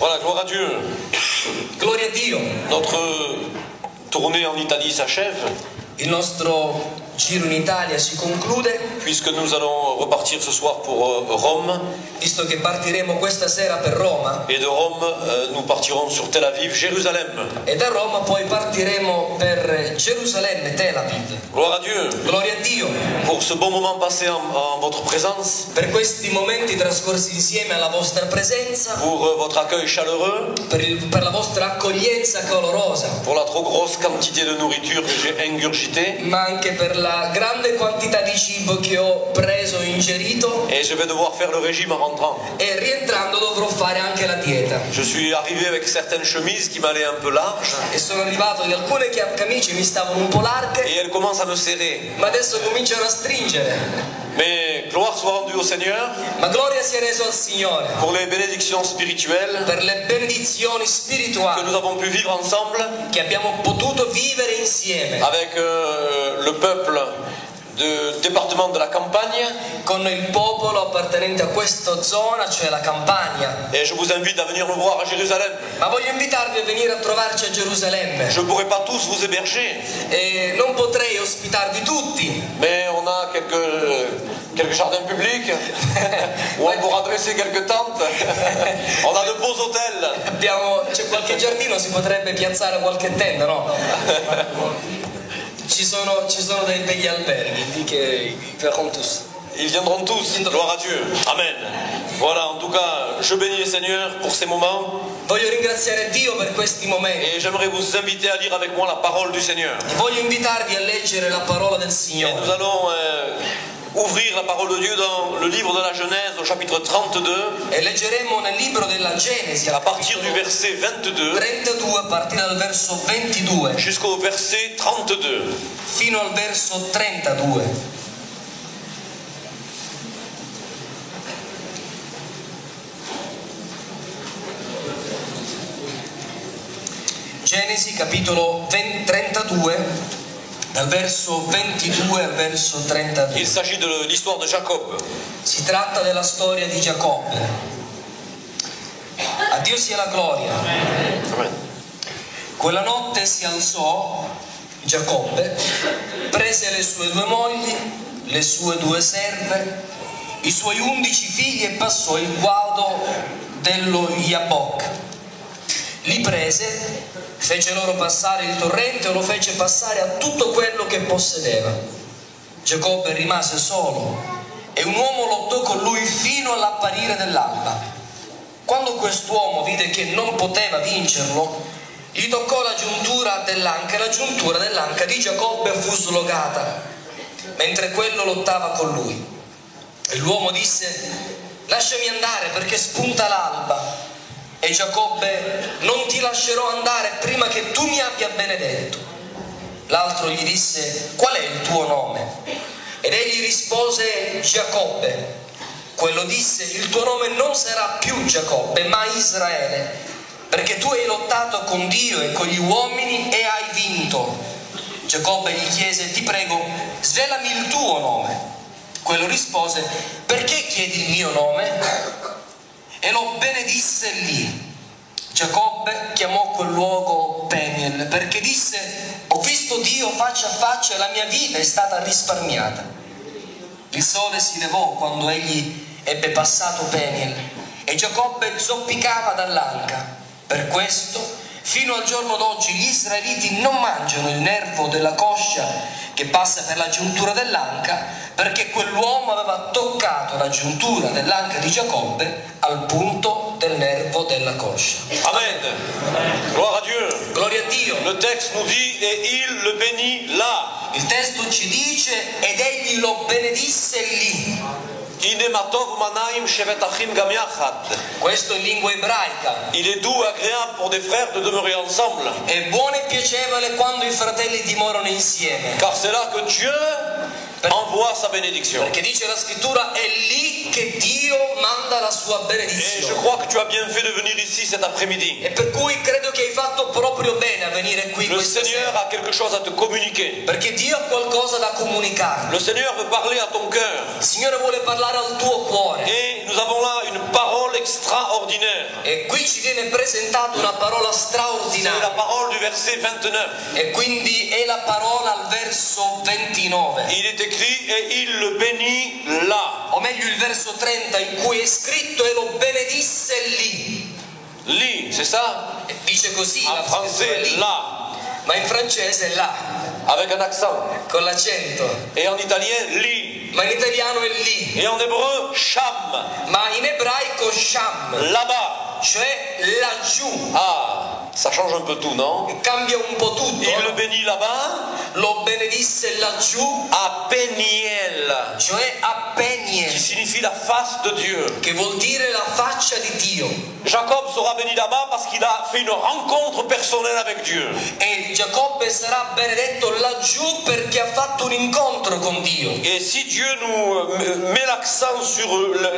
Voilà, gloire à Dieu. Gloria a Dio. Notre tournée en Italie s'achève, Il nostro giro in Italia si conclude, puisque nous allons repartir ce soir pour Rome. visto che partiremo questa sera per Roma, Et de Rome, nous partirons sur Tel Aviv, Jérusalem. e da Roma poi partiremo per Gerusalemme, Tel Aviv. Gloire à Dieu Gloria a Dio pour ce bon moment passé en votre présence, per questi momenti trascorsi insieme alla vostra presenza, pour votre accueil chaleureux, per la vostra accoglienza calorosa, pour la trop grosse quantité de nourriture que j'ai ingurgitée. ma anche per la grande quantità di cibo che ho preso e ingerito, Et je vais devoir faire le régime en rentrant. e rientrando dovrò fare anche la dieta. Je suis arrivé avec certaines chemises qui m'allaient un peu larges, E sono arrivato che alcune camicie mi stavano un po' larghe, et elles commencent à me serrer. ma adesso cominciano a stringere. Mais gloire soit rendue au Seigneur Ma gloria sia reso al Signore pour les bénédictions spirituelles per le benedizioni que spirituali nous avons pu vivre ensemble che abbiamo potuto vivere insieme avec le peuple du département de la Campagne. con il popolo appartenente a questa zona, cioè la Campania. Et je vous invite à venir nous voir à Jérusalem. Ma voglio invitarvi a venire a trovarci a Gerusalemme. Je ne pourrai pas tous vous héberger, E non potrei ospitarvi tutti, mais on a quelques jardins publics où on pourra dresser quelques tentes. On a de beaux hôtels. c'è qualche giardino, si potrebbe piazzare qualche tenda, no? Ci sono dei begli alberghi che verront tous. Ils viendront tous, gloire à Dieu. Amen. Voilà, en tout cas, je bénis le Seigneur pour ces moments. Voglio ringraziare Dio per questi momenti. Et j'aimerais vous inviter à lire avec moi la parole du Seigneur. Voglio invitarvi a leggere la parola del Et Signore. nous allons ouvrir la parole de Dieu dans le livre de la Genèse au chapitre 32, E leggeremo nel libro della Genesi à partir du verset 22 32, a partire dal verso 22 jusqu'au verset 32. fino al verso 32. Genesi capitolo 32, dal verso 22 al verso 32. Il s'agit de l'histoire de Jacob. Si tratta della storia di Giacobbe. A Dio sia la gloria. Amen. Quella notte si alzò Giacobbe, prese le sue 2 mogli, le sue 2 serve, i suoi 11 figli e passò il guado dello Jabbok. Li prese, fece loro passare il torrente e lo fece passare a tutto quello che possedeva. Giacobbe rimase solo e un uomo lottò con lui fino all'apparire dell'alba. Quando quest'uomo vide che non poteva vincerlo, gli toccò la giuntura dell'anca e la giuntura dell'anca di Giacobbe fu slogata, mentre quello lottava con lui. E l'uomo disse: lasciami andare perché spunta l'alba. E Giacobbe: non ti lascerò andare prima che tu mi abbia benedetto. L'altro gli disse: qual è il tuo nome? Ed egli rispose: Giacobbe. Quello disse: il tuo nome non sarà più Giacobbe, ma Israele, perché tu hai lottato con Dio e con gli uomini e hai vinto. Giacobbe gli chiese: ti prego, svelami il tuo nome. Quello rispose: perché chiedi il mio nome? E lo benedisse lì. Giacobbe chiamò quel luogo Peniel, perché disse: ho visto Dio faccia a faccia e la mia vita è stata risparmiata. Il sole si levò quando egli ebbe passato Peniel e Giacobbe zoppicava dall'anca. Per questo, fino al giorno d'oggi, gli israeliti non mangiano il nervo della coscia che passa per la giuntura dell'anca, perché quell'uomo aveva toccato la giuntura dell'anca di Giacobbe al punto del nervo della coscia. Amen. Gloire à Dieu. Gloria a Dio. Le texte nous dit, et il le bénit là. Il testo ci dice: ed egli lo benedisse lì. הנה מה טוב ומנעים שבת אחים גם יחד. Questo in lingua ebraica. Il est doux et agréable pour des frères de demeurer ensemble. È buono e piacevole quando i fratelli dimorano insieme. Car c'est là que Dieu envoie sa bénédiction. Perché dice la scrittura: è lì che Dio manda la sua Et je benedizione. crois que tu as bien fait de venir ici cet après-midi. E per cui credo che hai fatto proprio bene a venire qui Le questa Seigneur sera. a quelque chose à te communiquer. Perché Dio ha qualcosa da comunicare. Le Seigneur veut parler à ton cœur. Il Signore vuole parlare al tuo cuore. Et nous avons là une parole extraordinaire. E qui ci viene presentata una parola C'est la straordinaria. parole du verset 29. E quindi è la parola al verso 29. Il est écrit et il le bénit là. O meglio il verso 30 in cui è scritto e lo benedisse lì. Lì, c'est ça? E dice così En la scrittura français, lì, là, ma in francese è là, avec un accent. con l'accento. Et en italien, lì. Ma in italiano è lì. Et en hébreu, sham, Ma in ebraico sham, là-bas. cioè laggiù. Ah, ça change un peu tout, non? Cambia un po' tutto. Il le bénit là-bas, Lo benedisse laggiù, à Péniel, cioè a qui Penie, signifie la face de Dieu. che vuol dire la faccia di Dio. Jacob sera béni là-bas parce qu'il a fait une rencontre personnelle avec Dieu. E Giacobbe sarà benedetto laggiù perché ha fatto un incontro con Dio. Et si Dieu nous met l'accent sur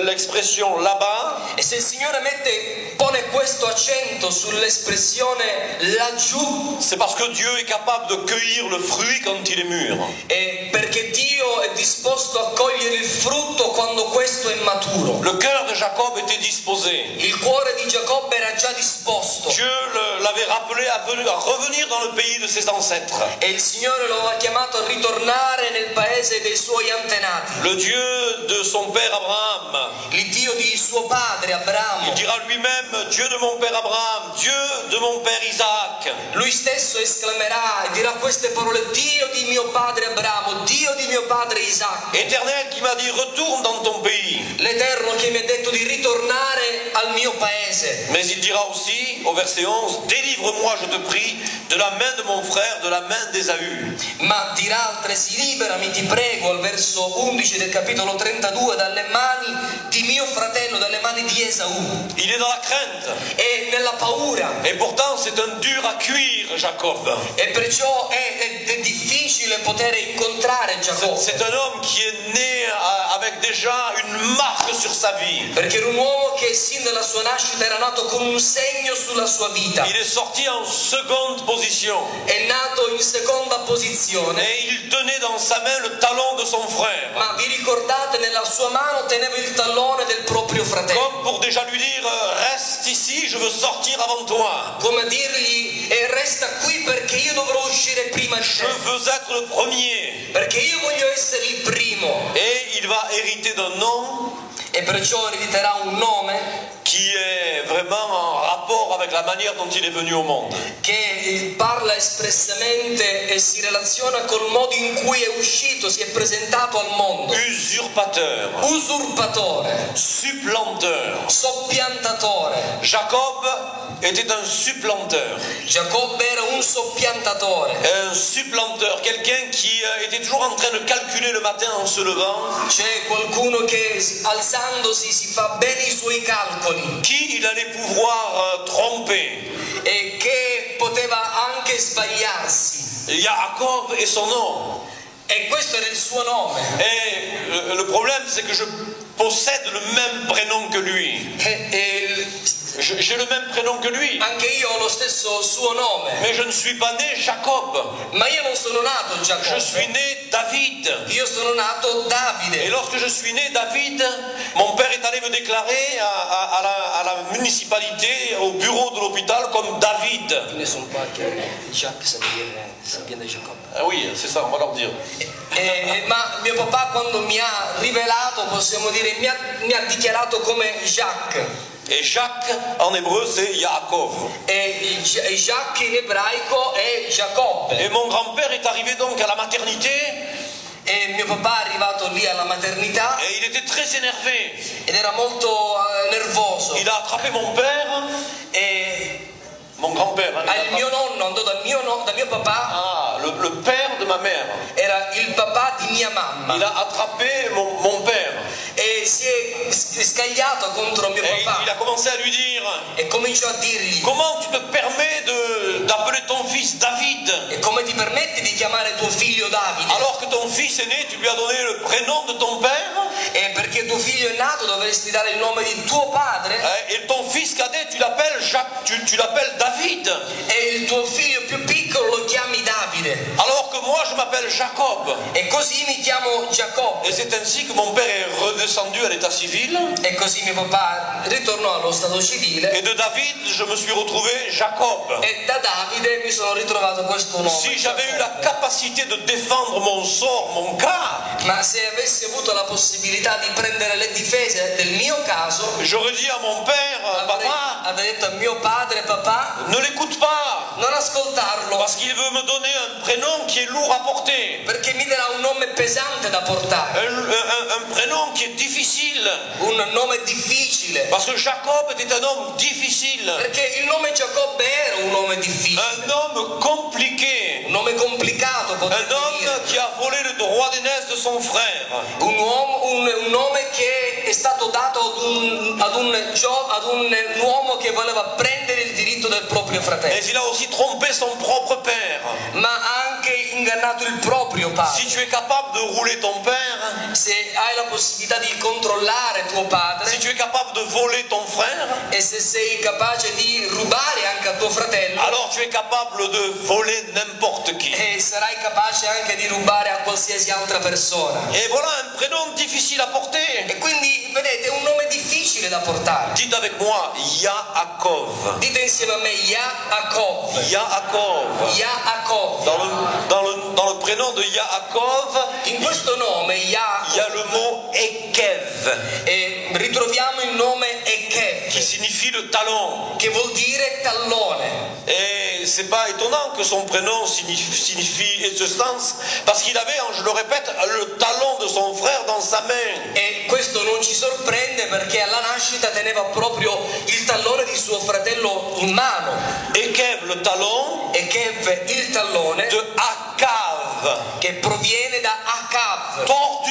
l'expression là-bas, E se il Signore pone questo accento sull'espressione laggiù, c'est parce que Dieu est capable de cueillir le fruit quand il est mûr. è perché Dio è disposto a cogliere il frutto quando questo è maturo. Le cœur de Jacob était disposé. Il cuore di Giacobbe era già disposto Dieu l'avait rappelé à revenir dans le pays de ses ancêtres. e il Signore lo aveva chiamato a ritornare nel paese dei suoi antenati. Le Dieu de son père Abraham, Il Dio di suo padre Abramo. il dira lui-même, Dieu de mon père Abraham, Dieu de mon père Isaac. Lui stesso esclamerà e dirà queste parole: Dio di mio padre Abramo, Dio di mio padre Isacco. Éternel qui m'a dit, retourne dans ton pays. L'Eterno che mi ha detto di ritornare al mio paese. Mais il dira aussi, au verset 11, délivre-moi, je te prie, de la main de mon frère, de la main d'Ésaü. Ma dirà altresì: liberami, ti prego, al verso 11 del capitolo 32, dalle mani di mio fratello, dalle mani di Esaù. Il est dans la crainte. E nella paura. Et pourtant, c'est un dur à cuire, Jacob. E perciò è difficile poter incontrare Giacobbe. C'est un homme qui est né avec déjà une marque sur sa vie. Perché era un uomo che sin dalla sua nascita era nato con un segno sulla sua vita. Il est sorti en seconde position. È nato in seconda posizione. Et il tenait dans sa main le talon de son frère. Ma vi ricordate, nella sua mano teneva il tallone del proprio fratello. Comme pour déjà lui dire, reste ici, je veux sortir avant toi. Come a dirgli: resta qui perché io dovrò uscire prima di Je te. veux être le premier. Perché io voglio essere il primo. Et il va hériter d'un nom E perciò erediterà un nome qui est vraiment en rapport avec la manière dont il est venu au monde. che parla espressamente e si relaziona col modo in cui è uscito, si è presentato al mondo. Usurpateur, Usurpatore, supplanteur. soppiantatore. Jacob était un supplanteur. Giacobbe era un soppiantatore. Un supplanteur, quelqu'un qui était toujours en train de calculer le matin en se levant C'è qualcuno che alzandosi si fa bene i suoi calcoli qui il allait pouvoir tromper. e che poteva anche sbagliarsi. Yaakov est son nom. E questo era il suo nome. Et le problème, c'est que je possède le même prénom que lui. J'ai le même prénom que lui. Anche io ho lo stesso suo nome. Mais je ne suis pas né Jacob. Ma io non sono nato Je Giacobbe. suis né David. Io sono nato Et Davide. lorsque je suis né David, mon père est allé me déclarer à la municipalité, au bureau de l'hôpital, comme David. Ne sono qua che Jacques ça viene da Giacobbe. Ah oui, c'est ça, on va leur dire. Ma mio papà quando mi ha rivelato, possiamo dire, mi ha dichiarato come Jacques. Et Jacques, en hébreu, c'est Yaakov. E Jacques in ebraico è Giacobbe. Et mon grand-père est arrivé donc à la maternité, E mio papà è arrivato lì alla maternità et il était très énervé. ed era molto nervoso. Il a attrapé mon père, E mon grand-père. Hein, il mio nonno andò da mio papà, Ah, le père de ma mère. era il papà di mia Il mamma. a attrapé mon père. E si è scagliato contro mio Et papà il a commencé à lui dire, e cominciò a dirgli: comment tu te permets d'appeler ton fils David, e come ti permetti di chiamare tuo figlio Davide? alors que ton fils est né, tu lui as donné le prénom de ton père, E perché tuo figlio è nato dovresti dare il nome di tuo padre, et ton fils cadet, tu l'appelles Jacques, tu l'appelles David, e il tuo figlio più piccolo lo chiami Davide. alors que moi je m'appelle m'appelle Jacob. E così mi chiamo Giacobbe. Et c'est ainsi que mon père est redescendu à l'état civil. E così mio papà ritornò allo stato civile. Et de David, je me suis retrouvé Jacob. E da Davide mi sono ritrovato questo nome. Si j'avais eu la capacité de défendre mon sort, mon cas, Ma se avessi avuto la possibilità di prendere le difese del mio caso, j'aurais dit à mon père, papa, avrei detto a mio padre: papà, ne l'écoute pas, non ascoltarlo, parce qu'il veut me donner un prénom qui est lourd à porter, perché mi darà un nome pesante da portare, un prénom qui est difficile, un nome difficile, parce que Jacob était un homme difficile, perché il nome Giacobbe era un nome difficile, un homme compliqué, un nome complicato, un potremmo homme dire, qui a volé le droit d'aînesse de son frère. un nome che è stato dato ad un uomo che voleva prendere il diritto del proprio fratello, Mais il a aussi trompé son propre père. ma ha anche ingannato il proprio Si padre. tu es capable de rouler ton père, Se hai la possibilità di controllare tuo padre, si tu es capable de voler ton frère, e se sei capace di rubare anche a tuo fratello, alors tu es capable de voler n'importe qui. e sarai capace anche di rubare a qualsiasi altra persona. Et voilà un prénom difficile à porter. E quindi vedete, è un nome difficile da portare. Dites avec moi, Yaakov. Dite insieme a me: Yaakov. Yaakov. Yaakov. Dans le prénom de Yaakov, In questo nome il y a Yaakov le mot Ekev, ritroviamo il nome Ekev, qui signifie le talon. che vuol dire tallone. Et c'est pas étonnant que son prénom signifie ce sens, parce qu'il avait, je le répète, le talon de son frère dans sa main. E questo non ci sorprende, perché alla nascita teneva proprio il tallone di suo fratello in mano. Ekev, le talon, Ekev, il tallone, de Akav, che proviene da Akav, tordu.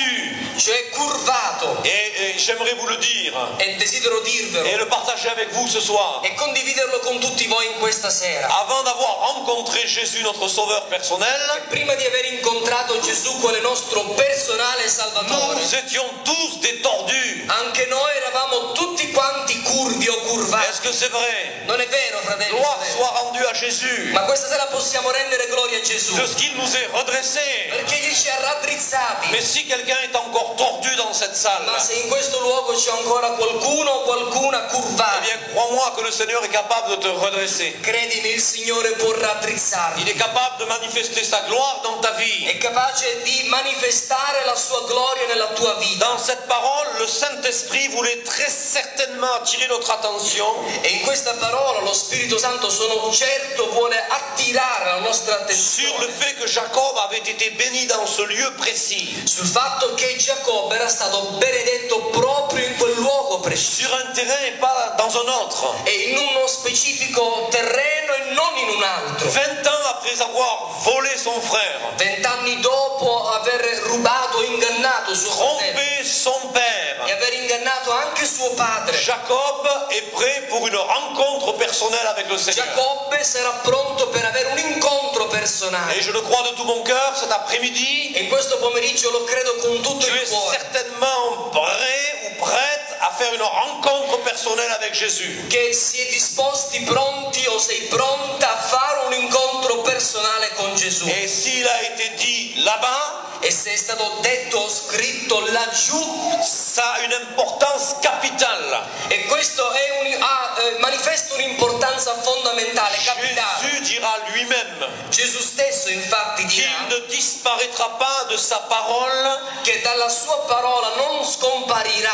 cioè curvato. Et j'aimerais vous le dire, E desidero dirvelo et le partager avec vous ce soir. e condividerlo con tutti voi in questa sera. Avant d'avoir rencontré Jésus, notre sauveur personnel, Prima di aver incontrato Gesù quale nostro personale Salvatore, nous étions tous des tordus. anche noi eravamo tutti quanti curvi o curvati. Est-ce que c'est vrai? Non è vero, fratelli? Gloire soit rendue à Jésus Ma questa sera possiamo rendere gloria a Gesù, de ce qu'il nous est redressé. perché Egli ci ha raddrizzati. Mais si quelqu'un est encore tordu dans cette salle, Ma se in questo luogo c'è ancora qualcuno o qualcuna eh curvata, bien, crois-moi que le Seigneur est capable de te redresser. credimi, il Signore può raddrizzarti. Il est capable de manifester sa gloire dans ta vie. È capace di manifestare la sua gloria nella tua vita. Dans cette parole, le Saint-Esprit voulait très certainement attirer notre attention E in questa parola lo Spirito Santo, sono certo, vuole attirare la nostra sur attenzione le fait que Jacob avait été béni dans ce lieu précis, sul fatto che Giacobbe era stato benedetto proprio in quel luogo preciso, sur un terrain et pas dans un autre. e in uno specifico terreno e non in un altro. 20 ans après avoir volé son frère, 20 anni dopo aver rubato o ingannato suo fratello trompé son père, e aver ingannato anche suo padre, Jacob est prêt pour une rencontre personnelle avec le Seigneur. Giacobbe sarà pronto per avere un incontro personale. Et je le crois de tout mon cœur cet après-midi, E in questo pomeriggio lo credo con tutto tu il es cuore, certainement prêt ou prête à faire une rencontre personnelle avec Jésus. che si è disposti, pronti o sei pronta a fare un incontro personale con Gesù. Et s'il a été dit là-bas, E se è stato detto o scritto laggiù, ça a une importance capitale. e questo manifesta un'importanza fondamentale, capitale. Jésus dira lui-même Gesù stesso infatti qu'il dirà ne disparaîtra pas de sa parole che dalla sua parola non scomparirà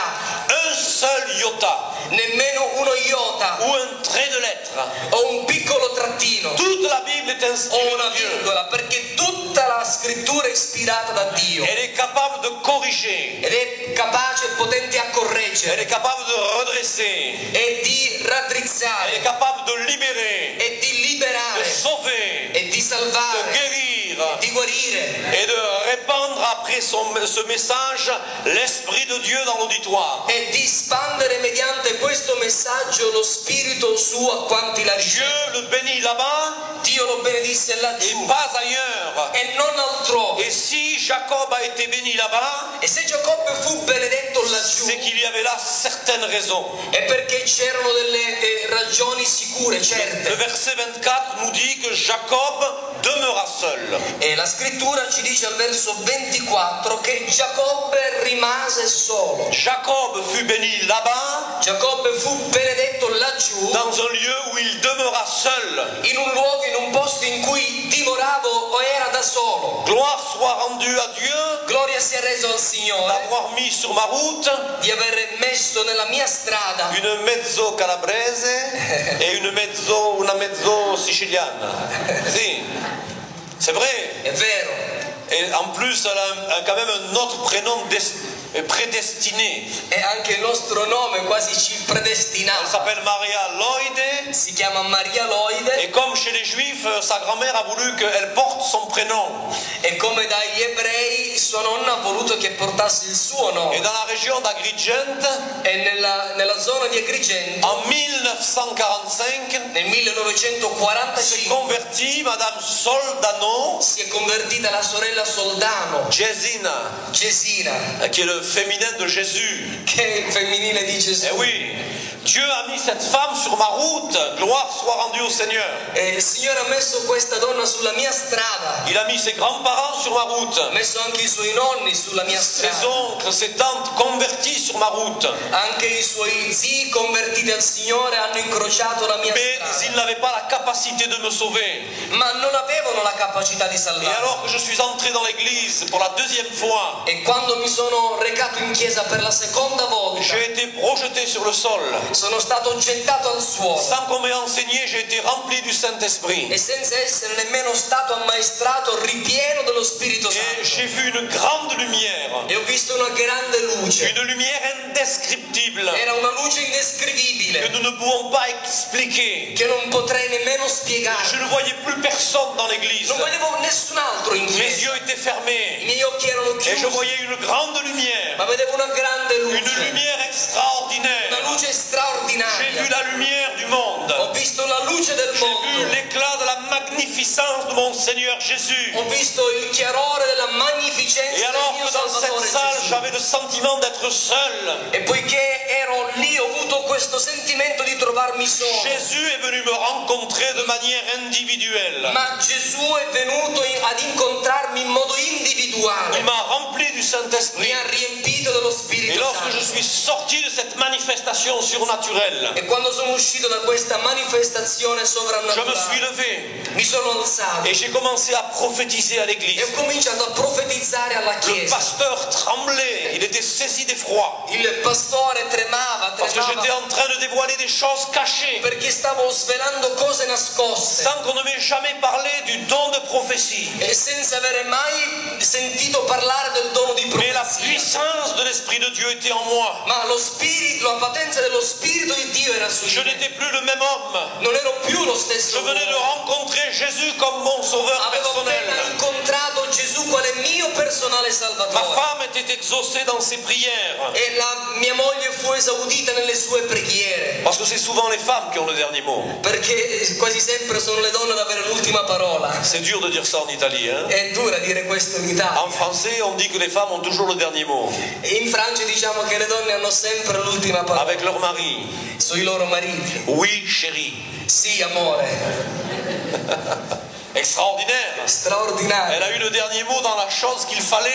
un seul iota nemmeno uno iota ou un trait de lettre. o un piccolo trattino Toute la Bible est o inspirée una de Dieu. virgola, perché tutta la scrittura è ispirata da Dio Elle est capable de corriger. ed è capace e potente a Elle correggere est capable de redresser. e di Elle est raddrizzare capable de libérer, e di de liberare sauver, e di de salvare, guérir di guarire et de répandre après ce message l'Esprit de Dieu dans l'auditoire. e di spandere mediante questo messaggio lo Spirito suo a quanti la Dieu ricevono. le bénit là-bas Dio lo benedisse et laggiù pas ailleurs. e non altrove. Et si Jacob a été béni là-bas, E se Giacobbe fu benedetto laggiù, c'est qu'il y avait là certaines raisons. è perché c'erano delle ragioni sicure, Le certe. verset 24 nous dit que Jacob demeura seul. E la la scrittura ci dice al verso 24 che Giacobbe rimase solo. Jacob fut béni là-bas, Giacobbe fu benedetto laggiù, dans un lieu où il demeura seul. in un luogo, in un posto in cui dimorava o era da solo. Gloire soit rendue à Dieu Gloria sia reso al Signore d'avoir mis sur ma route di aver messo nella mia strada une mezzo calabrese et una mezzo siciliana. Si, c'est vrai. è vero. Et en plus, elle a quand même un autre prénom prédestiné. E anche il nostro nome quasi ci Elle predestinava. s'appelle Maria Loide. Si chiama Maria Loide Et comme chez les Juifs, sa grand-mère a voulu qu'elle porte son prénom. e come dagli ebrei sua nonna ha voluto che portasse il suo Et nome. dans la région d'Agrigent, E nella zona di Agrigento en 1945, nel s'est 1945 convertie Madame Soldano, si è convertita la sorella Soldano, Gesina, Gesina, qui est le féminin de Jésus. che è il femminile di Gesù. Eh oui, Dieu a mis cette femme sur ma route. Gloire soit rendue au Seigneur. E il Signore ha messo questa donna sulla mia strada, Il a mis ses grands-parents sur ma route. ha messo anche i suoi nonni sulla mia Ses strada, oncles, ses tantes convertis sur ma route. anche i suoi zii convertiti al Signore hanno incrociato la mia Mais strada, ils n'avaient pas la capacité de me sauver. ma non avevano la capacità di Et salvare. alors que je suis entré dans l'église pour la deuxième fois, E quando mi sono recato in chiesa per la seconda volta, j'ai été projeté sur le sol. sono stato gettato al suolo Sans qu'on m'ait enseigné, j'ai été rempli du Saint-Esprit. e senza essere nemmeno stato ammaestrato, ripieno dello Spirito Et Santo. j'ai vu une grande lumière. E ho visto una grande luce. Une lumière indescriptible Era una luce que indescrivibile nous ne pouvons pas expliquer. che non potrei nemmeno Je spiegare. ne voyais plus personne dans l'église. Non vedevo nessun altro in Mes chiesa. yeux étaient I fermés miei occhi erano et je chiusi, voyais une grande lumière. ma vedevo una grande Une luce, lumière una extraordinaire. luce J'ai vu straordinaria. la lumière du monde. Ho visto la luce del J'ai vu mondo. l'éclat de la magnificence de mon Seigneur Jésus. Ho visto il chiarore della magnificenza Et del alors mio que dans Salvatore cette salle, Gesù. j'avais le sentiment d'être seul, E poiché ero lì, ho avuto questo sentimento di trovarmi solo. Jésus est venu me rencontrer de manière individuelle. Ma Gesù è venuto ad incontrarmi in modo Il individuale. m'a rempli du Mi Saint-Esprit. ha riempito dello Et Spirito lorsque je Santo. suis sorti de cette manifestation surnaturelle, E quando sono uscito da questa manifestazione je me suis sovrannaturale, levé mi sono alzato et j'ai commencé à prophétiser à e l'église. ho cominciato a profetizzare alla Le Chiesa. pasteur tremblait, il était saisi d'effroi, Il pastore tremava, parce que j'étais tremava, en train de dévoiler des choses cachées, perché stavo svelando cose nascoste sans qu'on ne m'ait jamais parlé du don de prophétie. e senza avere mai sentito parlare del dono di Mais la profezia. puissance de l'Esprit de Dieu était en moi. Ma lo spirito, la potenza dello Spirito di Dio era su Je di me. n'étais plus le même homme. Non ero più lo Je stesso venais de uomo. rencontrer Jésus comme mon sauveur Avevo appena personnel. incontrato Gesù quale mio personale Ma salvatore. femme était exaucée dans ses prières. E mia moglie fu esaudita nelle sue preghiere. Parce que c'est souvent les femmes qui ont le dernier mot. Perché quasi sempre sono le donne ad avere l'ultima parola. C'est dur de dire ça en Italie. Hein? È dura dire questo in Italia. En français, on dit que les femmes ont toujours le dernier mot. E in Francia diciamo che le donne hanno sempre l'ultima parola Avec leur mari. sui loro mariti. Oui, chérie. Sì, amore. Extraordinaire. Straordinario. Elle a eu le dernier mot dans la chose qu'il fallait.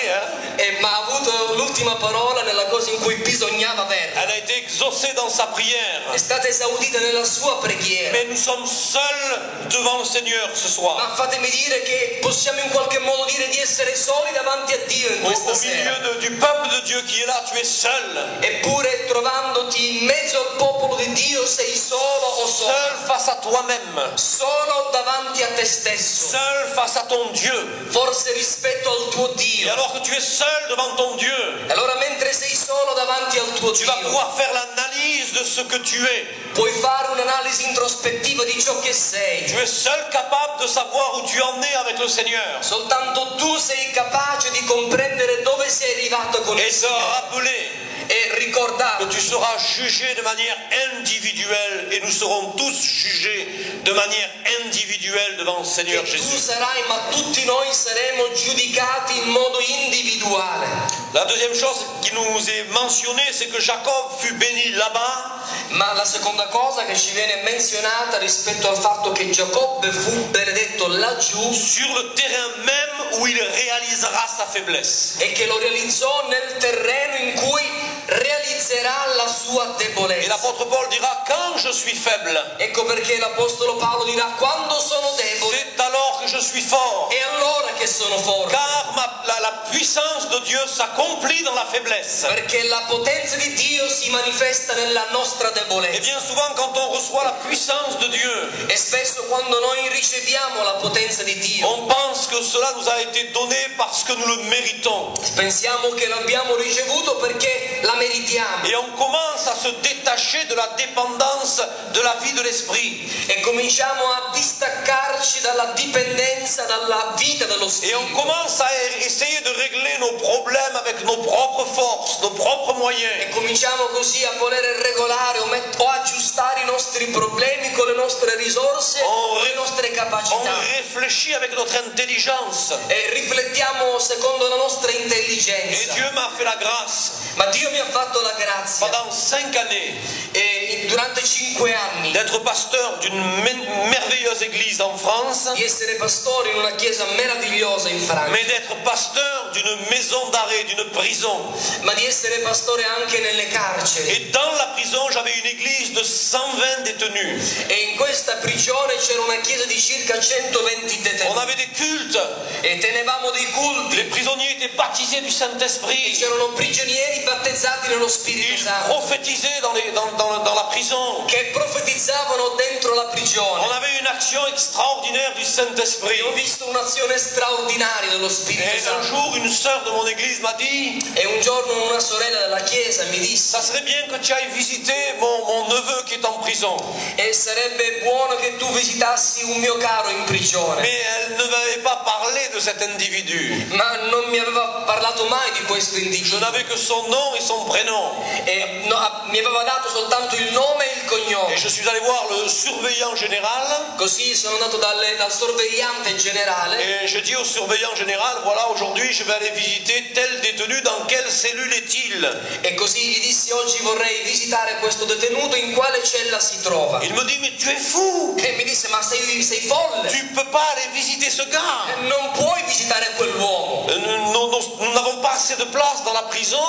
Hein? Ma ha avuto l'ultima parola nella cosa in cui bisognava averla. Elle a été exaucée dans sa prière. È stata esaudita nella sua preghiera. Mais nous sommes seuls devant le Seigneur ce soir. Ma fatemi dire che possiamo in qualche modo dire di essere soli davanti a Dio in questa Au sera. milieu du peuple de Dieu qui est là, tu es seul. Eppure trovandoti in mezzo al popolo di Dio sei solo o sola. Seul face à toi-même. Solo davanti a te stesso. Seul face à ton Dieu. Forse rispetto al tuo Et Dio. alors que tu es seul devant ton Dieu, Allora mentre sei solo davanti al tuo tu vas Dio, pouvoir faire l'analyse de ce que tu es. puoi fare un'analisi introspettiva di ciò che sei. Tu es seul capable de savoir où tu en es avec le Seigneur. Soltanto tu sei capace di comprendere dove sei arrivato con il Et te Signore rappeler e que ricordare tu seras jugé de manière individuelle et nous serons tous jugés de manière individuelle devant le Seigneur che tu Jésus. sarai, ma tutti noi saremo giudicati in modo individuale. La deuxième chose qui nous est mentionnée, c'est que Jacob fut béni là-bas. Ma la seconda cosa che ci viene menzionata rispetto al fatto che Giacobbe fu benedetto laggiù, Sur le terrain même où il réalisera sa faiblesse. e che lo realizzò nel terreno in cui realizzerà la sua Et debolezza. l'apôtre Paul dira, quand je suis faible, Ecco perché l'Apostolo Paolo dirà: quando sono debole c'est alors que je suis fort. è allora che sono forte, Car la puissance de Dieu s'accomplit dans la faiblesse. perché la potenza di Dio si manifesta nella nostra Et debolezza. bien souvent, quand on reçoit la puissance de Dieu, E spesso quando noi riceviamo la potenza di Dio on pense que cela nous a été donné parce que nous le méritons. pensiamo che l'abbiamo ricevuto perché la meritiamo, Et on commence à se détacher de la dépendance de la vie de l'esprit. e cominciamo a distaccarci dalla dipendenza dalla vita dello Et on Spirito, commence à essayer de régler nos problèmes avec nos propres forces, nos propres e moyens. cominciamo così a voler regolare o aggiustare i nostri problemi con le nostre risorse o le nostre On capacità, réfléchit avec notre intelligence. e riflettiamo secondo la nostra Et intelligenza. Dieu m'a fait la grâce Ma Dio mi ha fatto la grazia, pendant 5 années e durante 5 anni d'être pasteur d'une merveilleuse église en France, di essere pastore in una chiesa meravigliosa in Francia, mais d'être pasteur d'une maison d'arrêt, d'une prison. ma di essere pastore anche nelle carceri. Et dans la prison, j'avais une église de 120 détenus. E in questa prigione c'era una chiesa di circa 120 On detenuti, avait des cultes. e tenevamo dei culti, Les prisonniers étaient baptisés du e Saint-Esprit. c'erano prigionieri battezzati nello Spirito Ils Santo prophétisaient dans la prison. che profetizzavano dentro la On prigione. avait une action extraordinaire du Saint-Esprit. Ho visto un'azione straordinaria dello Spirito Et un Santo, jour, une sœur de mon église m'a dit, e un giorno una sorella della chiesa mi disse: ça serait bien que tu ailles visiter mon neveu qui est en prison. e sarebbe buono che tu visitassi un mio caro in prigione. Mais elle ne m'avait pas parlé de cet individu. Ma non mi aveva parlato mai di questo Je individuo, n'avais que son nom et son prénom. e mi aveva dato soltanto il nome e il Et cognome. je suis allé voir le surveillant général. Così sono andato dal sorvegliante generale Et je dis au surveillant général, voilà, aujourd'hui je vais aller visiter tel détenu, dans quelle cellule est-il? e così gli dissi: oggi vorrei visitare questo detenuto, in quale cella si trova? Il me dit, mais tu es fou! E mi disse: ma sei folle, Tu ne peux pas aller visiter ce gars! non puoi visitare quell'uomo, Nous n'avons pas assez de place dans la prison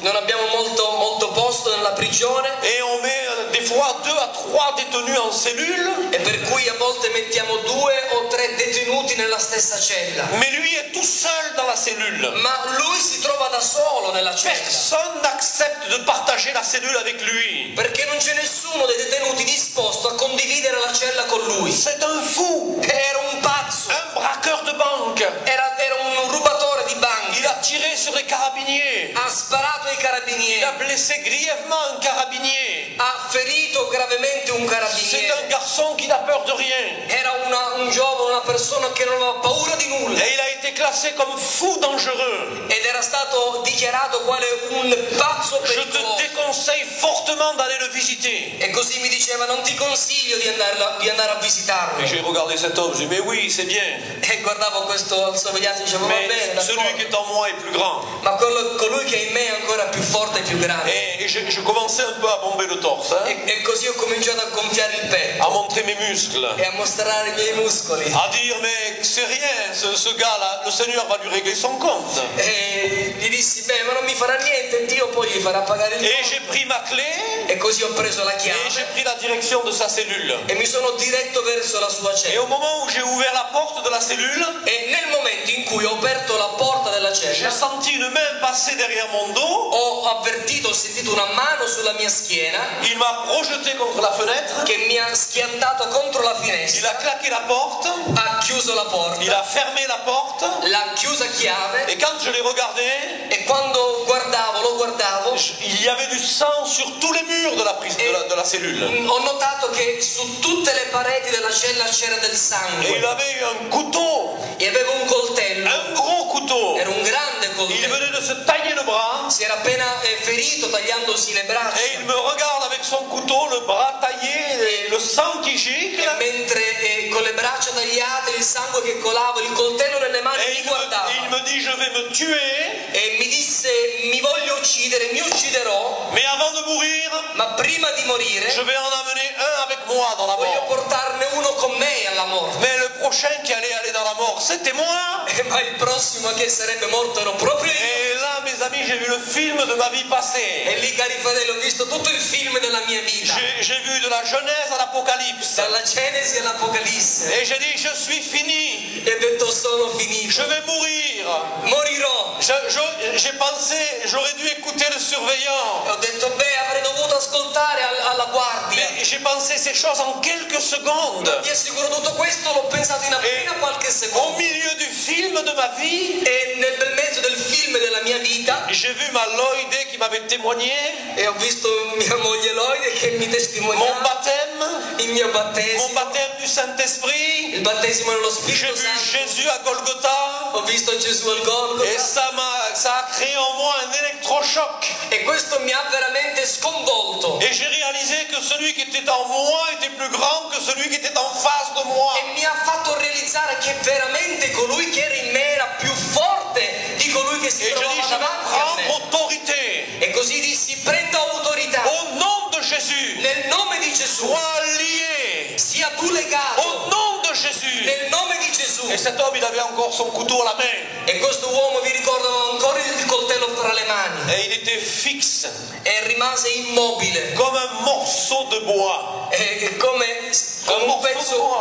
non abbiamo molto posto nella prigione, et on met des fois 2 à 3 détenus en cellule, e per cui a volte mettiamo 2 o 3 detenuti nella stessa cella, mais lui est tout seul dans la cellule. ma lui si trova da solo nella cella, Personne n'accepte de partager la cellule avec lui. perché non c'è nessuno dei detenuti disposto a condividere la cella con lui. C'est un fou, Era un pazzo, un braqueur de banque. era un rubatore di banche, Il a tiré sur les carabiniers. ha sparato ai Il a carabinieri, blessé grièvement un carabinier. ha ferito gravemente un C'est carabiniere. un garçon qui n'a peur de rien. Era un giovane, una persona che non aveva paura di nulla, Et il a été classé comme fou dangereux. ed era stato dichiarato quale un pazzo Je te pericoloso. déconseille fortement d'aller le visiter. E così mi diceva: non ti consiglio di andare a Et visitarlo. j'ai regardé cet homme, j'ai dit, mais oui, c'est bien. E guardavo questo sorvegliante e dicevo: va Mais bene, celui qui d'accordo, est en moi est plus grand. ma colui che è in me è ancora più forte e più grande. Et je commençais un peu à bomber le torse, hein, E così ho cominciato a gonfiare il petto à montrer mes muscles, e a mostrare i miei muscoli, à dire, mais c'est rien, ce gars-là, le Seigneur va lui régler son compte. e gli dissi: beh, ma non mi farà niente, Dio poi gli farà pagare il Et conto. j'ai pris ma clé E così ho preso la et j'ai chiave pris la direction de sa cellule. e mi sono diretto verso la sua Et cella. au moment où j'ai ouvert la porte de la cellule, E nel momento in cui ho aperto la porta della j'ai cella, senti une main passer derrière mon dos. ho sentito una mano sulla mia schiena Il m'a projeté contre la fenêtre. che mi ha schiantato contro la Il finestra, a claqué la porte. ha chiuso la Il porta, a fermé la porte. l'ha chiusa a chiave, Et quand je l'ai regardé, e quando lo guardavo, il y avait du sang sur tous les murs de la cellule. ho notato che su tutte le pareti della cella c'era del Et il sangue, avait un couteau, e aveva un coltello, un gros couteau. era un grande Il coltello, venait de se tailler le bras. si era appena ferito tagliandosi le braccia, Et il me regarde avec son couteau, le bras taillé, et le sang qui gicle. e mentre con le braccia tagliate, il sangue che colava, il coltello nelle mani, Et mi il guardava me dit, je vais me tuer, e mi disse: mi voglio uccidere, mi ucciderò, mais avant de mourir, ma prima di morire je vais en amener un avec moi dans la voglio mort. portarne uno con me alla morte. Mais le prochain qui allait aller dans la mort, c'était moi. Ma il prossimo che sarebbe morto ero proprio io. Et là, mes amis, j'ai vu le film de ma vie passée. E lì, cari fratelli, ho visto tutto il film della mia vita. J'ai vu de la Genèse à l'Apocalypse. Dalla Genesi all'Apocalisse. Et j'ai dit, je suis fini. E ho detto sono finito. Je vais mourir. Morirò. J'ai pensé, j'aurais dû écouter le surveillant. E ho detto, beh, avrei dovuto ascoltare alla guardia. Mais j'ai pensé ces choses en quelques secondes. Ti assicuro tutto questo l'ho pensato in appena qualche Au secondo. milieu du film de ma vie, E nel bel mezzo del film della mia vita j'ai vu ma Loïde qui m'avait témoigné, e ho visto mia moglie Loide che mi mon testimoniava baptême, il mio mon battesimo, baptême du Saint-Esprit. il battesimo nello J'ai Spirito vu Santo. Jésus à Golgotha. Ho visto Gesù al Et Golgotha ça a créé en moi un électrochoc. e questo mi ha veramente sconvolto. Et j'ai réalisé que celui qui était en moi était plus grand que celui qui était en face de moi. E mi ha fatto realizzare che veramente colui che era in me era più forte di colui che si Et je dis, trovava je vais davanti a prendre me. autorité. E così dissi, prendo autorità Au nom de Jésus, nel nome di Gesù. sois lié. Sia tu legato Au nom de Jésus. nel nome di Gesù. Et cet homme, il avait encore son couteau à la main. E questo uomo, vi ricordo ancora il coltello fra le mani. Et il était fixe, E rimase immobile, comme un morceau de bois.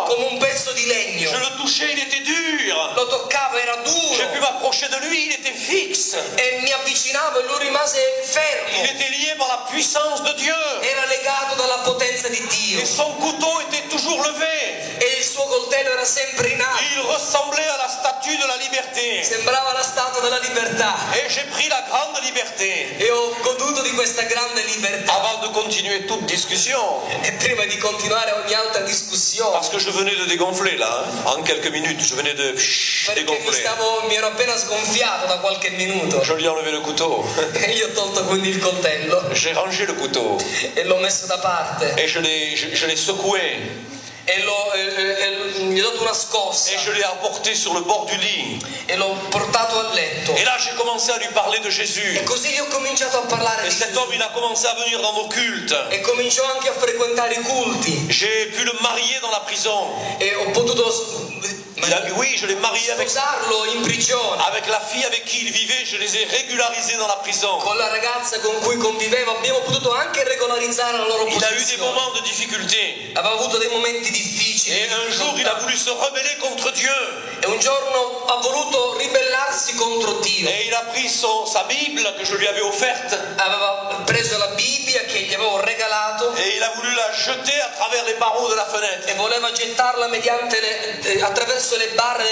come un pezzo di legno. Je le touchais, il était dur. Lo toccavo, era J'ai pu duro. m'approcher de lui, il était fixe. E mi avvicinavo e lui rimase Il fermo. était lié par la puissance de Dieu. Era legato dalla potenza di Dio. Et son couteau était toujours levé. E il suo coltello era sempre in alto. Il ressemblait à la statue de la liberté. Sembrava la statua della libertà. Et j'ai pris la grande liberté. E ho goduto di questa grande libertà. Avant de continuer toute discussion, E prima di continuare ogni altra discussione, parce que je venais de dégonfler là, hein, en quelques minutes, je venais de perché dégonfler. mi ero appena sgonfiato da qualche minuto. Je lui ai enlevé le couteau. E io ho tolto quindi il coltello J'ai rangé le couteau e l'ho messo da parte et je l'ai secoué e gli ho dato una scossa et je l'ai apporté sur le bord du lit. e l'ho portato a letto. Et là, j'ai commencé à lui parler de E Jésus. così gli ho cominciato a parlare Et di cet Gesù. homme, il a commencé à venir dans nos cultes. E cominciò anche a frequentare i culti J'ai pu le marier dans la prison. e ho potuto Oui, je l'ai marié sposarlo in prigione. avec la fille avec qui il vivait. Je les ai régularisés dans la prison. Con la ragazza con cui convivevo abbiamo potuto anche regolarizzare la loro Il a eu des posizione. moments de difficulté. Aveva avuto dei momenti difficili. Et un jour, il a voulu se rebeller contre Dieu. E un giorno ha voluto ribellarsi contro Dio. Et il a pris sa Bible que je lui avais offerte. Aveva preso la Bibbia che gli avevo regalato Et il a voulu la jeter à travers les barreaux de la fenêtre. e voleva gettarla attraverso le barre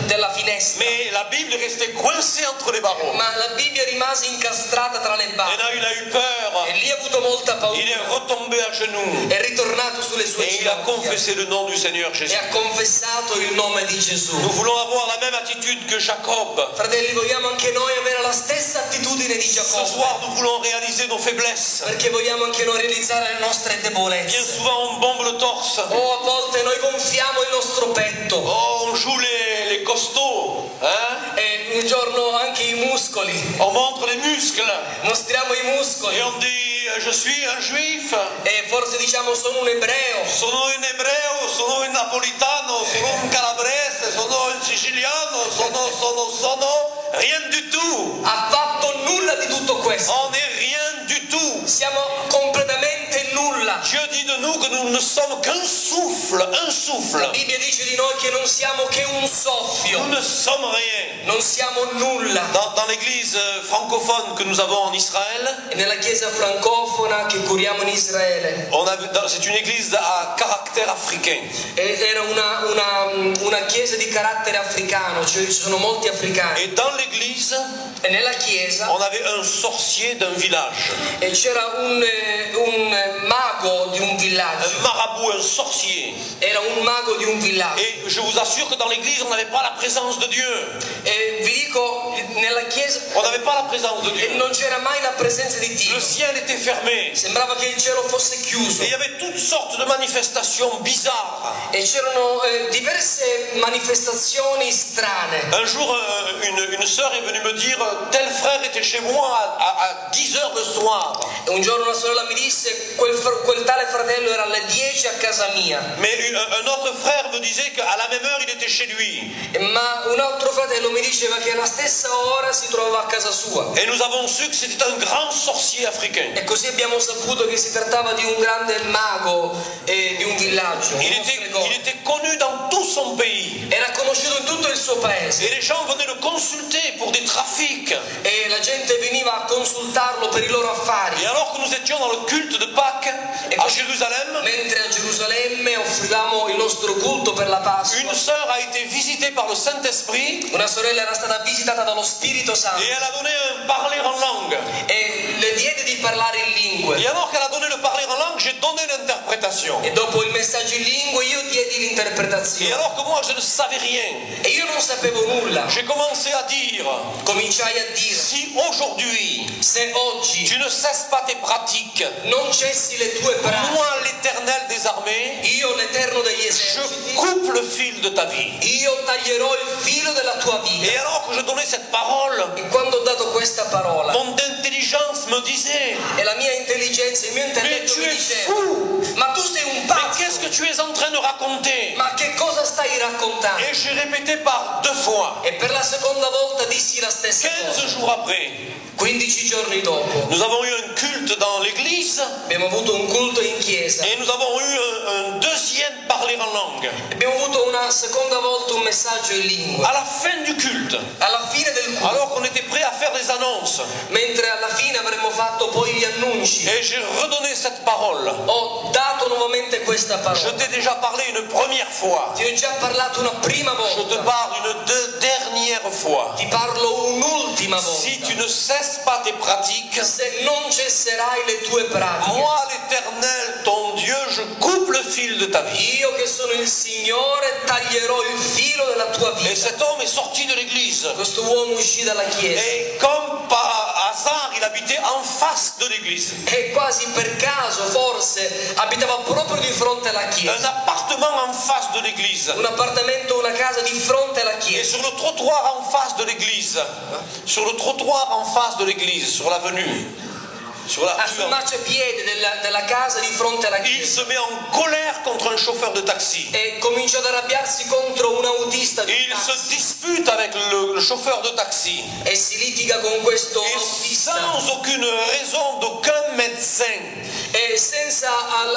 della finestra. Mais la Bible est restée coincée entre les barreaux. Ma la Bibbia rimase incastrata tra le Et barre. là, il a eu peur. E lì ha avuto molta Il est paura. retombé à genoux. È ritornato sulle sue Et il a ginocchia confessé le nom du Seigneur Jésus. e ha confessato il nome di Gesù. Nous voulons avoir la même attitude que Jacob. Fratelli, vogliamo anche noi avere la stessa attitudine di Ce Giacobbe, soir, nous voulons réaliser nos faiblesses. perché vogliamo anche noi realizzare le nostre Bien debolezze. souvent, on bombe le torse. O a volte noi gonfiamo il nostro petto Oh, on joue les costauds. Hein? e un giorno anche i muscoli, On montre les muscles. mostriamo i muscoli Et on dit, je suis un juif. e forse diciamo sono un ebreo, Sono un ebreo, sono un napolitano, sono un calabrese, sono un siciliano, sono rien du tout. ha fatto nulla di tutto questo. On n'est rien du tout. Siamo completamente nulla. Dieu dit de nous que nous ne sommes qu'un souffle, un La souffle. Bibbia dice di noi che non siamo che un soffio, Nous ne sommes rien. non siamo nulla. Dans l'église francophone que nous avons en Israël, E nella chiesa francofona che curiamo in Israele c'est une église à caractère africain. era una chiesa di carattere africano, cioè ci sono molti africani. Et dans l'église, E nella chiesa on avait un sorcier d'un village, e c'era un mago di un villaggio, un marabout, un sorcier. era un mago di un villaggio. Et je vous assure que dans l'église, on n'avait pas la présence de Dieu. E vi dico, nella chiesa On n'avait pas la présence de Dieu. non c'era mai la presenza di Dio. Le ciel était fermé. Sembrava che il cielo fosse chiuso. Et il y avait toutes sortes de manifestations bizarres. E c'erano diverse manifestazioni strane. Un jour, une sœur est venue me dire, tel frère était chez moi à 10 heures le soir. E un giorno una sorella mi disse, quel tale fratello fratello era alle 10 a casa mia. Mais un autre frère me disait qu'à la même heure, il était chez lui. Ma un altro fratello mi diceva che alla stessa ora si trovava a casa sua. Et nous avons su que c'était un grand sorcier africain. E così abbiamo saputo che si trattava di un grande mago di un villaggio. Il était connu dans tout son pays. Era conosciuto in tutto il suo paese. Et les gens venaient le consulter pour des trafics. E la gente veniva a consultarlo per i loro affari. Et alors que nous étions dans le culte de Pâques à Jérusalem, Mentre a Gerusalemme offrivamo il nostro culto per la Pasqua, une sœur a été visitée par le Saint-Esprit una sorella era stata visitata dallo Spirito Santo et elle a donné un parler en langue. e le diede di parlare in lingue. Et alors qu'elle a donné le parler en langue, j'ai donné l'interprétation. E dopo il messaggio in lingue io diedi Et l'interpretazione. alors que moi je ne savais rien, E io non sapevo nulla. j'ai commencé à dire, Cominciai a dire: si aujourd'hui se oggi tu ne cesses pas tes pratiques, non cessi le tue pratiche, moi l'Éternel des armées, io l'Eterno degli je eserciti, coupe le fil de ta vie. io taglierò il filo della tua vita. Et alors que je donnais cette parole, E quando ho dato questa parola, mon intelligence me disait, e la mia intelligenza, il mio mais intelletto tu mi es diceva: fou, ma tu sei un mais pazzo, qu'est-ce que tu es en train de raconter? ma che cosa stai raccontando? Et j'ai répété par 2 fois. E per la seconda volta dissi la stessa 15 cosa. jours après, 15 giorni dopo nous avons eu un culte dans l'église abbiamo avuto un culto in chiesa. et nous avons eu un deuxième parler en langue. Abbiamo avuto una seconda volta un messaggio in lingua. À la fin du culte, Alla fine del culto, alors qu'on était prêt à faire les annonces, mentre alla fine avremmo fatto poi gli annunci, et j'ai redonné cette parole. ho dato nuovamente questa Je parola. t'ai déjà parlé une première fois. Ti ho già parlato una prima Je te volta, parle une dernière fois. ti parlo un'ultima Si tu volta. ne cesses pas tes pratiques, Se non cesserai le tue pratiche, moi l'Éternel, ton Dieu, je coupe le fil de ta vie. io che sono il Signore taglierò il filo della tua Et vita. cet homme est sorti de l'église. Questo uomo uscì dalla chiesa Et comme par hasard, il habitait en face de l'église. e quasi per caso, forse, abitava proprio di fronte alla Un chiesa. appartement en face de l'église. Un appartamento, una casa di fronte alla Et chiesa. sur le trottoir en face de l'église, sur le trottoir en face de l'église, sur l'avenue, sur la Sul rue, marciapiede della casa di fronte alla il chiesa. se met en colère contre un chauffeur de taxi. E cominciò ad arrabbiarsi contro un autista di Il se taxi dispute avec le chauffeur de taxi. e si litiga con questo Et autista sans aucune raison d'aucun médecin, e senza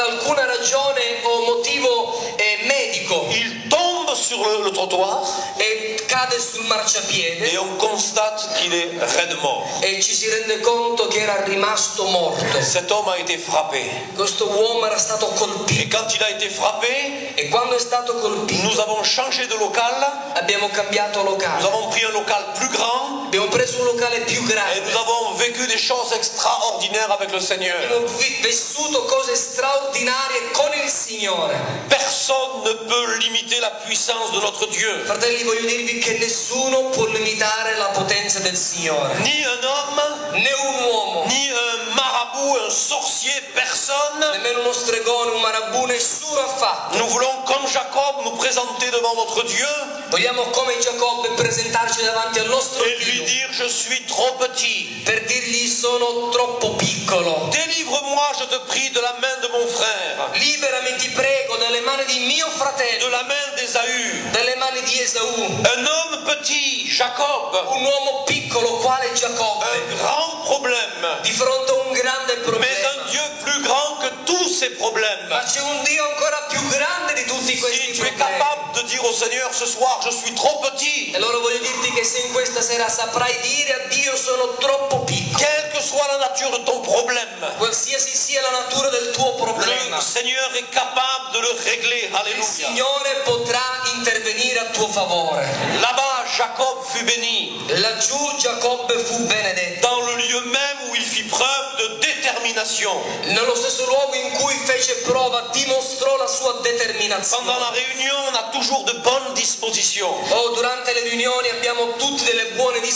alcuna ragione o motivo medico il tombe sur le trottoir e cade sul marciapiede et on constate qu'il est raide mort. e ci si rende conto che era rimasto morto. Cet homme a été frappé. Questo uomo era stato Et colpito quand il a été frappé, e quando è stato colpito nous avons changé de local. abbiamo cambiato Nous locale, avons pris un local plus grand abbiamo preso un locale più et grande, nous avons vécu des choses extraordinaires avec le Seigneur. abbiamo vissuto cose straordinarie con il Signore. Personne ne peut limiter la puissance de notre Dieu. Fratelli, voglio dirvi che nessuno può limitare la potenza del Signore, Ni un homme, né un uomo, ni un marabout, un sorcier, personne. nemmeno uno stregone, un marabù, nessuno ha fatto. Nous voulons, comme Jacob, nous présenter devant notre Dieu Vogliamo come Giacobbe presentarci davanti al nostro et lui Dio dire, je suis trop petit. per dirgli sono troppo piccolo. Délivre-moi, je te prie, de la main de mon frère, Liberami, ti prego, dalle mani di mio de fratello, la main d'Ésaü. dalle mani di Esaù. Un homme petit, Jacob, Un uomo piccolo quale Giacobbe, un grand problème, di fronte a un grande mais problema. un Dieu plus grand que tous ces problèmes. Ma c'è un Dio ancora più grande di tutti questi Si tu es problemi. capable de dire au Seigneur ce soir, je suis trop petit, E allora voglio dirti che se in questa sera saprai dire a Dio sono troppo piccolo, quelle que soit la nature de ton problème, qualsiasi sia la natura del tuo problema, le Seigneur est capable de le régler. il Alléluia. Signore potrà intervenire a tuo favore. Là-bas, Jacob fut béni, Laggiù Giacobbe fu benedetto, dans le lieu même où il fit preuve de détermination. nello stesso luogo in cui fece prova, dimostrò la sua Pendant determinazione. la réunion, on a toujours de bonnes dispositions. Oh, durante le riunioni abbiamo tutte delle buone Mais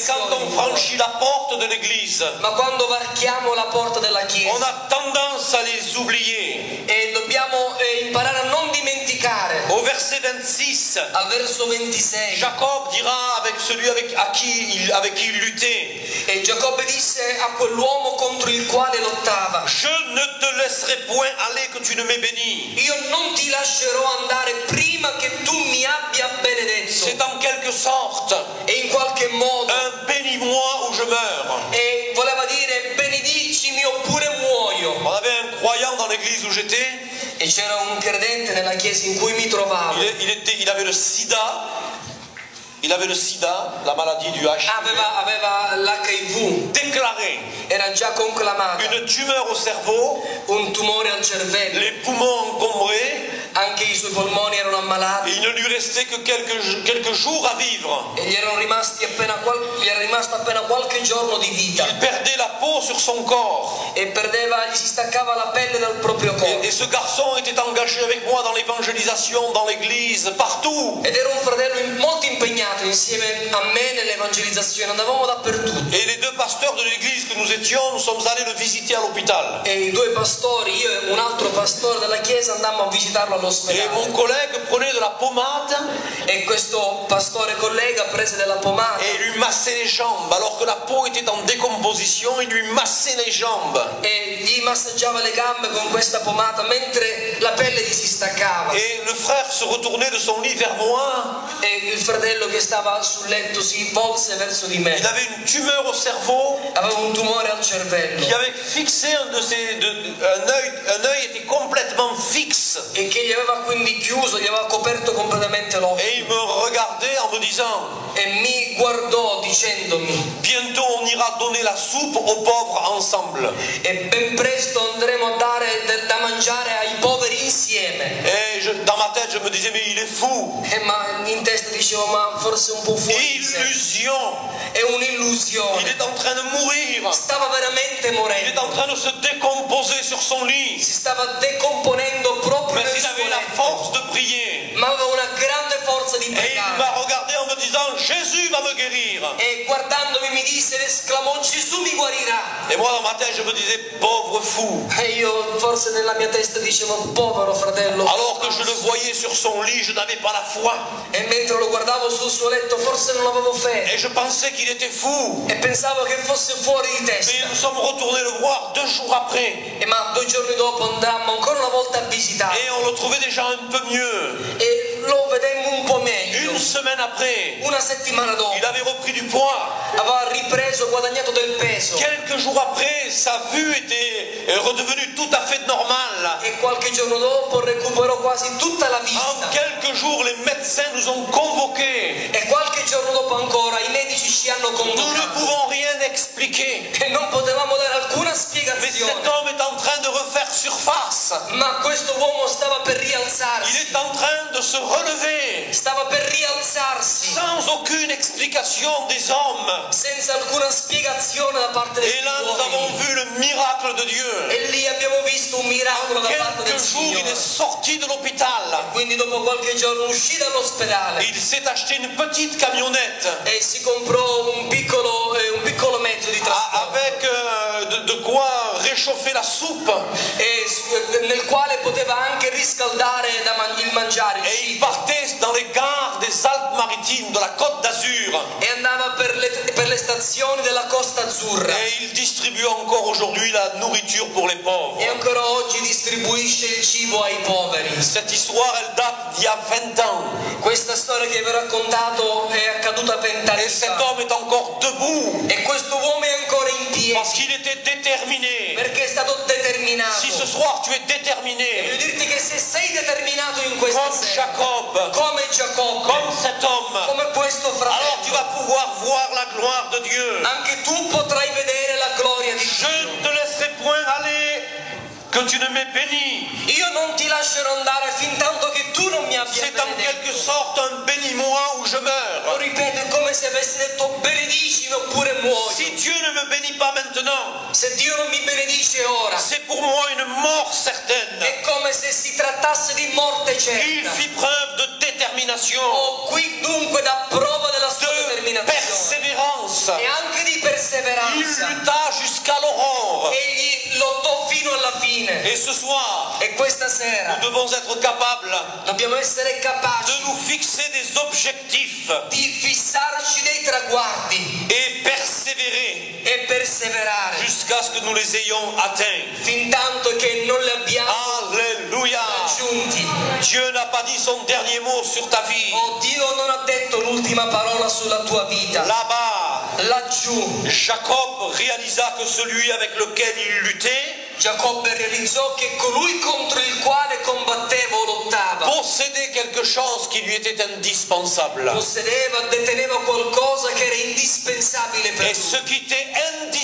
quand on disposizioni, franchit la porte de l'église, ma quando varchiamo la porta della on chiesa a tendance à les oublier. e dobbiamo imparare a non dimenticare. Au verset 26, al verso 26, Jacob dira avec celui avec qui il luttait, e Giacobbe disse a quell'uomo contro il quale lottava: je ne te laisserai point aller que tu ne m'aies béni. io non ti lascerò andare prima che tu mi abbia benedetto. C'est en quelque sorte E in qualche modo, un bénis-moi ou je meurs. e voleva dire benedicimi oppure muoio. On avait un croyant dans l'église où j'étais, E c'era un credente nella chiesa in cui mi trovavo. il avait le sida. Il avait le sida, la maladie du HIV, Aveva l'HIV, déclaré, era già conclamato, une tumeur au cerveau, un tumore al cervello, les poumons encombrés, anche i suoi polmoni erano et ammalati il ne lui restait que quelques jours à vivre. e gli era rimasto appena qualche giorno di vita, Il perdait la peau sur son corps. e gli si staccava la pelle dal proprio corpo. Et ce garçon était engagé avec moi dans l'évangélisation, dans l'église, partout. Ed era un fratello molto impegnato insieme a me nell'evangelizzazione, andavamo dappertutto. Et les deux pasteurs de l'église que nous étions, nous sommes allés le visiter à l'hôpital. E i due pastori, io e un altro pastore della chiesa, andammo a visitarlo Et all'ospedale. mon collègue prenait de la pommade E questo pastore collega prese della pomata et lui massait les jambes. Alors que la peau était en décomposition, il lui massait les jambes. e gli massaggiava le gambe con questa pomata mentre la pelle gli si staccava. Et le frère se retournait de son lit vers moi. E il fratello che stava sul letto si volse verso di me. Il avait une tumeur au cerveau Aveva un tumore al cervello qui avait fixé un œil était complètement fixe. e che gli aveva quindi chiuso, gli aveva coperto completamente l'occhio. Et il me regardait en me disant, E mi guardò dicendomi: bientôt on ira donner la soupe aux pauvres ensemble. e ben presto andremo a dare da mangiare ai poveri insieme. Et dans ma tête, je me disais, mais il est fou. Ma in testa dicevo: ma forse un po' fuori di sé. Illusion. È Il un'illusione. est en train de mourir. Stava veramente Il est morendo, en train de se décomposer sur son lit. si stava decomponendo proprio Mais nel il suo avait la letto, force de prier. ma aveva una grande forza di Et il pregare. m'a regardé en me disant, Jésus va me guérir. E guardandomi mi disse, esclamò: Gesù mi guarirà. Et moi dans ma tête, je me disais, pauvre fou. E io forse nella mia testa dicevo: povero fratello. Alors que je le voyais sur son lit, je n'avais pas la foi. E mentre lo guardavo sul suo letto forse non avevo fede Et je pensais qu'il était fou. e pensavo che fosse fuori di Mais testa. nous sommes retournés le voir 2 jours après. Ma 2 giorni dopo andammo ancora una volta a visitare Et on le trouvait déjà un peu mieux. e lo vedemmo un po' meglio. Une semaine après, Una settimana dopo il avait repris du poids. aveva ripreso, guadagnato del peso. Quelques jours après, sa vue était redevenue tout à fait normale. E qualche giorno dopo recuperò quasi tutta la En vista. quelques jours, les médecins nous ont convoqués. E qualche giorno dopo ancora i medici ci hanno Nous ne convocato pouvons rien expliquer. e non potevamo dare alcuna Mais cet spiegazione. homme est en train de refaire surface. Ma questo uomo stava per Il rialzarsi, est en train de se relever stava per rialzarsi sans aucune explication des hommes. senza alcuna spiegazione da parte Et degli là, nous avons uomini. vu le miracle de Dieu. E lì abbiamo visto un miracolo da parte del Quelques jours, il est Signore. sorti de l'hôpital. Quindi dopo qualche giorno uscì dall'ospedale Il s'est acheté une petite camionnette e si comprò un piccolo mezzo di trasporto avec de quoi réchauffer la soupe. nel quale poteva anche riscaldare il mangiare, il Et il cibo. partait dans les gares des Alpes-Maritimes, de la Côte d'Azur. E andava per le stazioni della Costa Azzurra Et il distribue encore aujourd'hui la nourriture pour les pauvres. e ancora oggi distribuisce il cibo ai poveri. Cette histoire, elle date d'il y a 20 ans. Questa storia che vi ho raccontato è accaduta 20 anni Et cet fa homme est encore debout e questo uomo è ancora in parce piedi qu'il était déterminé. perché è stato determinato. Si ce soir tu es Voglio déterminé, dirti che se sei determinato in questa comme sera, Jacob, come Giacobbe, comme cet homme, come questo alors tu fratello, vas pouvoir voir la gloire de Dieu. anche tu potrai vedere la gloria di Je Dio. ne te laisserai point aller que tu ne m'aies béni. Io non ti lascerò andare fin tanto che tu non mi abbia C'est en quelque benedetto. sorte un bénis-moi ou je Lo meurs. ripeto, è come se avessi detto benedicimi oppure muoio. Si Dieu ne me bénit pas maintenant, Se Dio non mi benedice ora, c'est pour moi une mort certaine. è come se si trattasse di morte Il certa. fit preuve de détermination, Qui dunque da prova della sua de determinazione persévérance. e anche di Il perseveranza. lutta jusqu'à l'aurore. Egli lottò fino alla fine. Et ce soir, e questa sera nous devons être capables dobbiamo essere de capaci nous fixer des objectifs di fissarci dei traguardi et persévérer e perseverare jusqu'à ce que nous les ayons atteints. fin tanto che non li abbiamo Alléluia. raggiunti. Dieu n'a pas dit son dernier mot sur ta vie. Oh, Dio non ha detto l'ultima parola sulla tua vita. Là-bas, Laggiù Jacob réalisa que celui avec lequel il luttait Giacobbe realizzò che colui contro il quale combatteva o lottava possédait quelque chose qui lui était indispensable. possedeva, deteneva qualcosa che era indispensabile per Et lui. ce qui était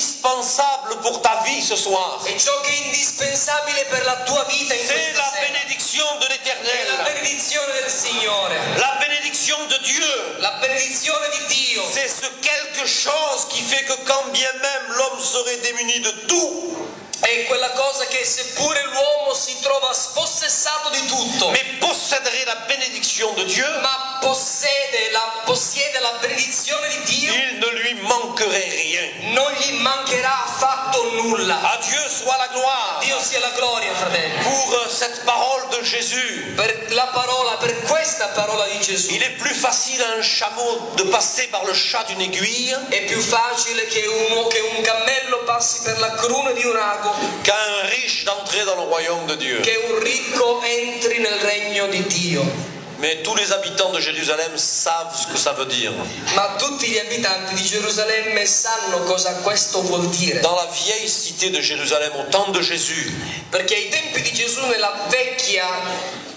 indispensable pour ta vie ce soir, E ciò che è indispensabile per la tua vita in c'est questa la sera bénédiction de è la l'Éternel, benedizione del Signore, la bénédiction de Dieu. la benedizione di Dio. C'est ce quelque chose qui fait que quand bien même l'homme serait démuni de tout, È quella cosa che seppure l'uomo si trova spossessato di tutto, mais posséderait la bénédiction de Dieu, ma possiede la benedizione di Dio, il ne lui manquerait rien. non gli mancherà affatto nulla. À Dieu soit la gloire Dio sia la gloria, fratelli. pour cette parole de Jésus. Per la parola, per questa parola di Gesù. Il est plus facile à un chameau de passer par le chat d'une aiguille È più facile che un cammello passi per la cruna di un ago qu'à un riche d'entrer dans le royaume de Dieu. che un ricco entri nel regno di Dio. Mais tous les habitants de Jérusalem savent ce que ça veut dire. Ma tutti gli abitanti di Gerusalemme sanno cosa questo vuol dire. Dans la vieille cité de Jérusalem, au temps de Jésus, Perché ai tempi di Gesù, nella vecchia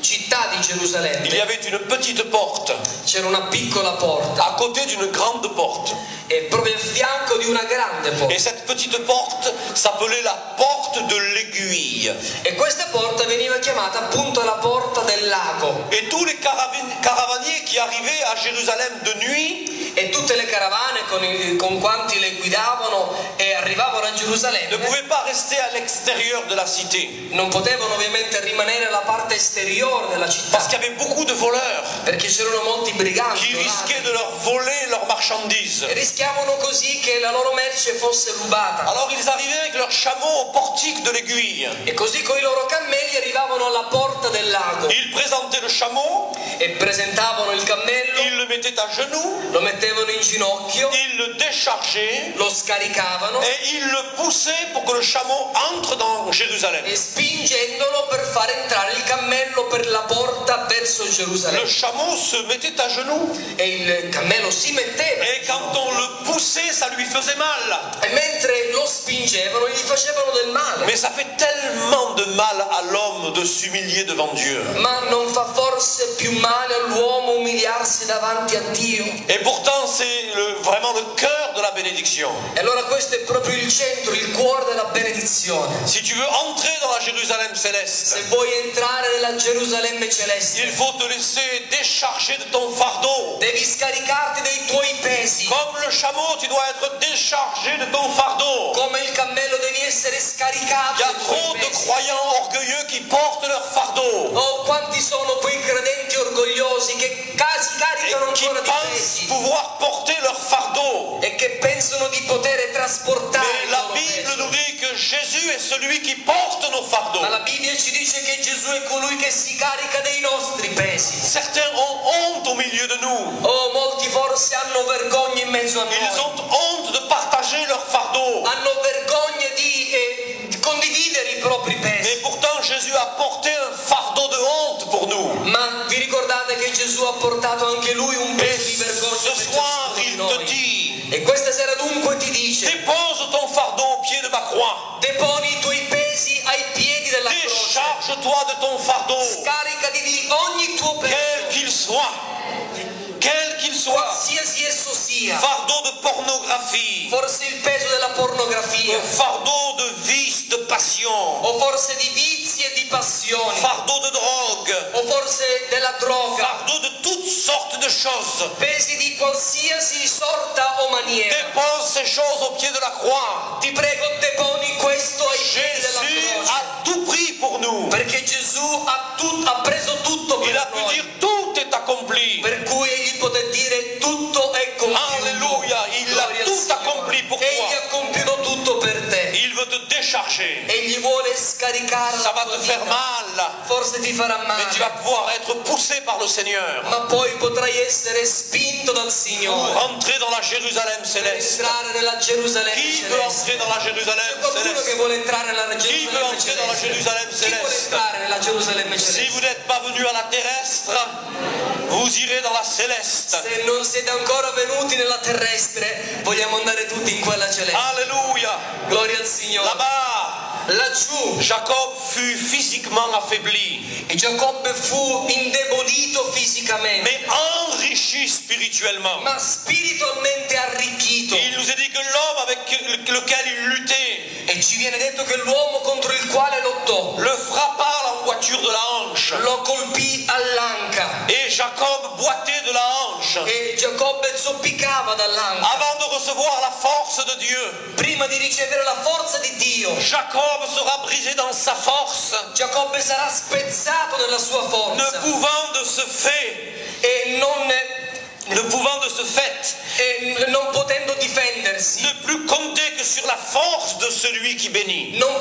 città di il y Gerusalemme, avait une petite porte c'era una piccola porta à côté d'une grande porte. e proprio a fianco di una grande Et porta. cette petite porte s'appelait la porte de l'aiguille. E questa porta veniva chiamata appunto la porta del lago. Et tous les caravaniers qui arrivaient à Jérusalem de nuit E tutte le caravane con quanti le guidavano e arrivavano a ne Gerusalemme pouvaient pas rester à l'extérieur de la cité non potevano ovviamente rimanere alla parte esteriore della città, parce qu'il y avait beaucoup de voleurs perché c'erano molti briganti qui ladri, risquaient de leur voler leurs marchandises. e rischiavano così che la loro merce fosse rubata. Alors ils arrivaient avec leurs chameaux au portique de l'aiguille. E così con i loro cammelli arrivavano alla porta del lago Ils présentaient le chameau, e presentavano il cammello, ils le mettaient à genoux, lo mettevano in ginocchio, ils le déchargeaient lo scaricavano et ils le poussaient pour que le chameau entre dans Jérusalem. e spingendolo per far entrare il cammello per la porta verso Le Gerusalemme. chameau se mettait à genoux E il cammello si metteva et quand on le poussait, ça lui faisait mal. e mentre lo spingevano gli facevano del male. Mais ça fait tellement de mal à l'homme de s'humilier devant Dieu. Ma non fa forse più male all'uomo umiliarsi davanti a Dio? Et pourtant, c'est vraiment le cœur de la bénédiction. E allora questo è proprio il centro, il cuore della benedizione. Si tu veux entrer dans la Jérusalem céleste, Se vuoi entrare nella Gerusalemme celeste, il faut te laisser décharger de ton fardeau. devi scaricarti dei tuoi pesi. Comme le chameau, tu dois être déchargé de ton fardeau. Come il cammello devi essere scaricato Il y a dei tuoi trop de pesi. croyants orgueilleux qui portent leur fardeau Oh, quanti sono quei credenti orgogliosi che si caricano et qui ancora di pensent pesi pouvoir porter leur fardeau. e che pensano di poter trasportare Mais il la loro Bible peso. nous dit que Jésus est celui qui porte nos fardeaux. Ma la Bibbia ci dice che Gesù è colui che si carica dei nostri pesi. Certains ont honte au milieu de nous. Oh, molti forse hanno vergogna in mezzo a Ils noi. ont honte de partager leur fardeau. Hanno vergogna di condividere i propri Mais pesi. pourtant, Jésus a porté un fardeau de honte pour nous. Ma vi ricordate che Gesù ha portato anche lui un Et peso di vergogna ce per soir, ciascuno di il te noi? dit, E questa sera dunque ti dice: dépose ton fardeau au pied de ma croix. deponi i tuoi pesi ai piedi della croce. Décharge-toi de ton fardeau, Scaricati di ogni tuo quel peso, qu'il soit. Quel qu'il soit. qualsiasi esso sia. Fardeau de pornographie, Forse il peso della pornografia, fardeau de vice, de passion, o forse di vizi e di passioni, fardeau de drogue, o forse della droga, fardeau de toutes sortes de choses. pesi di qualsiasi sorta o maniera. Dépose ces choses au pied de la croix. Ti prego, deponi questo ai piedi della Jésus croce, a tout pris pour nous. perché Gesù ha preso tutto Il a per pu noi, dire tout est accompli. per cui egli poté dire tutto è compiuto. Alléluia, il a Gloria al tout Signore. accompli pour Egli toi. ha compiuto tutto per te. Il veut te décharger. Egli vuole scaricare Ça la va tua te faire vita, mal, forse ti farà mais tu vas male, pouvoir être poussé par le Seigneur ma poi potrai essere spinto dal pour Signore rentrer dans la Jérusalem per céleste. entrare nella Gerusalemme Qui veut celeste. entrer dans la Jérusalem C'è qualcuno che céleste? vuole entrare nella Chi veut Gerusalemme entrer dans la celeste? Jérusalem Chi vuole céleste? entrare nella Gerusalemme Si celeste? vous n'êtes pas venu à la terrestre, vous irez dans la céleste. Se non siete ancora venuti nella terrestre, vogliamo andare tutti in quella celeste. Alléluia. Gloria al Signore. Là-bas, Laggiù Jacob fut physiquement affaibli, e Giacobbe fu indebolito fisicamente, mais enrichi spirituellement. ma spiritualmente arricchito. Il nous est dit que l'homme avec lequel il luttait E ci viene detto che l'uomo contro il quale lottò le frappa l'envoiture de la hanche. lo colpì all'anca Et Jacob boitait de la hanche. e Giacobbe zoppicava dall'anca. Avant de recevoir la force de Dieu, Prima di ricevere la forza di Dio, Jacob sera brisé dans sa force, Giacobbe sarà spezzato nella sua ne forza pouvant de ce fait, e non potendo difendersi, ne plus compter que sur la force de celui qui bénit. non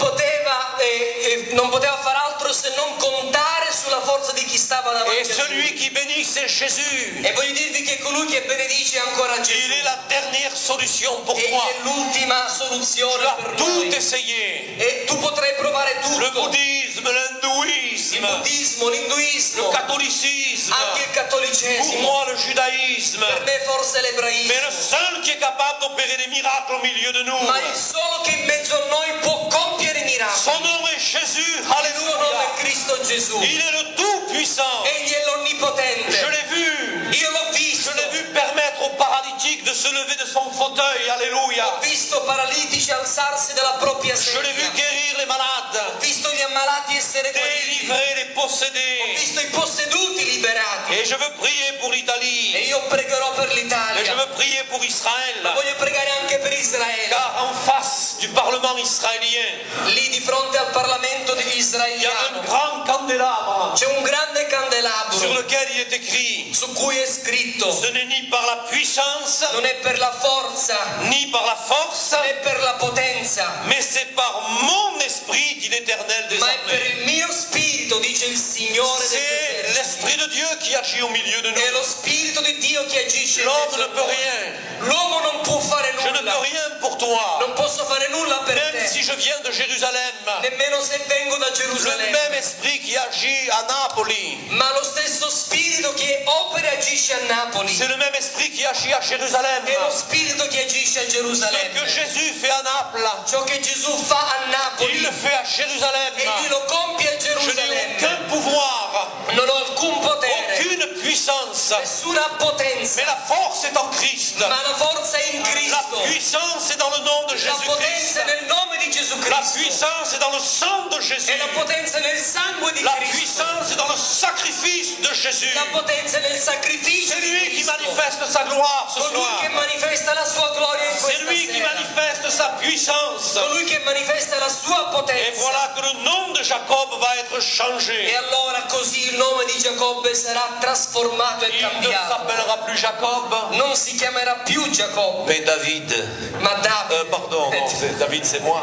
poteva far altro se non contare sulla forza di chi stava davanti Et a celui lui. qui bénit, c'est Jésus. E voglio dirvi che colui che benedice è ancora Il Gesù. est la dernière solution pour Egli toi. è l'ultima Tu soluzione as per tout noi. essayé. E tu potrai provare Le tutto. bouddhisme, Il l'hindouisme, buddismo, le l'induismo, catholicisme, anche il pour cattolicesimo. moi le judaïsme. Per me forse Mais l'ebraismo. le seul qui est capable d'opérer des miracles au milieu de nous, Ma il solo che in mezzo a noi può compiere miracoli. son nom est Jésus. Il suo nome Alléluia. è Cristo Gesù. Il est le tout-puissant. Egli è Je l'onnipotente. l'ai vu. Io l'ho Je visto. l'ai vu permettre au paralytique de se lever de son fauteuil. Alléluia. Ho visto paralitici alzarsi dalla propria Je l'ai vu sedia. guérir les malades, Ho visto gli ammalati essere guariti. délivrer les Ho possédés. visto i posseduti liberati. Et je veux prier pour E l'Italie. io pregherò per Et je l'Italia. veux prier pour Israël. Ma voglio pregare anche per Israele. Car en face du Parlement israélien, Lì di fronte al Parlamento il y a un israeliano grand candélabre c'è un grande sur candelabro lequel il est écrit: su cui è scritto: ce n'est ni par la puissance, non è per la forza ni par la force, né per la potenza, mais c'est par mon esprit, dit l'Éternel des ma è per armées. il mio spirito, dice il Signore degli C'est eserciti. l'Esprit de Dieu qui agit au milieu de È nous. lo spirito di Dio che agisce in L'homme mezzo ne a peut noi. rien. L'uomo non può fare Je ne peux nulla, rien pour toi. non posso fare nulla per Même te, si je viens de Jérusalem, nemmeno se vengo da le Gerusalemme. même esprit qui agit à Napoli, Ma lo stesso spirito che opera e agisce a Napoli c'est le même esprit qui agit à Jérusalem. è lo spirito che agisce a Ce que Gerusalemme. Jésus fait à Naples, Ciò che Gesù fa a il Napoli, le fait à Jérusalem. egli lo compie a Je n'ai Gerusalemme. aucun pouvoir, Non ho alcun potere, aucune puissance, nessuna potenza, mais la force est en Christ. ma la forza è in La Cristo. puissance est dans le nom de La Jésus-Christ. potenza è nel nome di Gesù La Cristo. puissance est dans le sang de Jésus. E la potenza è nel sangue di La Cristo. puissance est dans le sacrifice de Jésus. La potenza è nel sacrificio C'est di lui qui Cristo. manifeste sa gloire ce Colui che soir. manifesta la sua gloria in C'est questa lui qui sera. manifeste sa puissance. Colui che manifesta la sua Et potenza. voilà que le nom de Jacob va être changé. E allora così il nome di Giacobbe sarà trasformato e Il ne cambiato. s'appellera plus Jacob, Non si chiamerà più Giacobbe, mais David. ma Davide. Pardon, non, David c'est moi.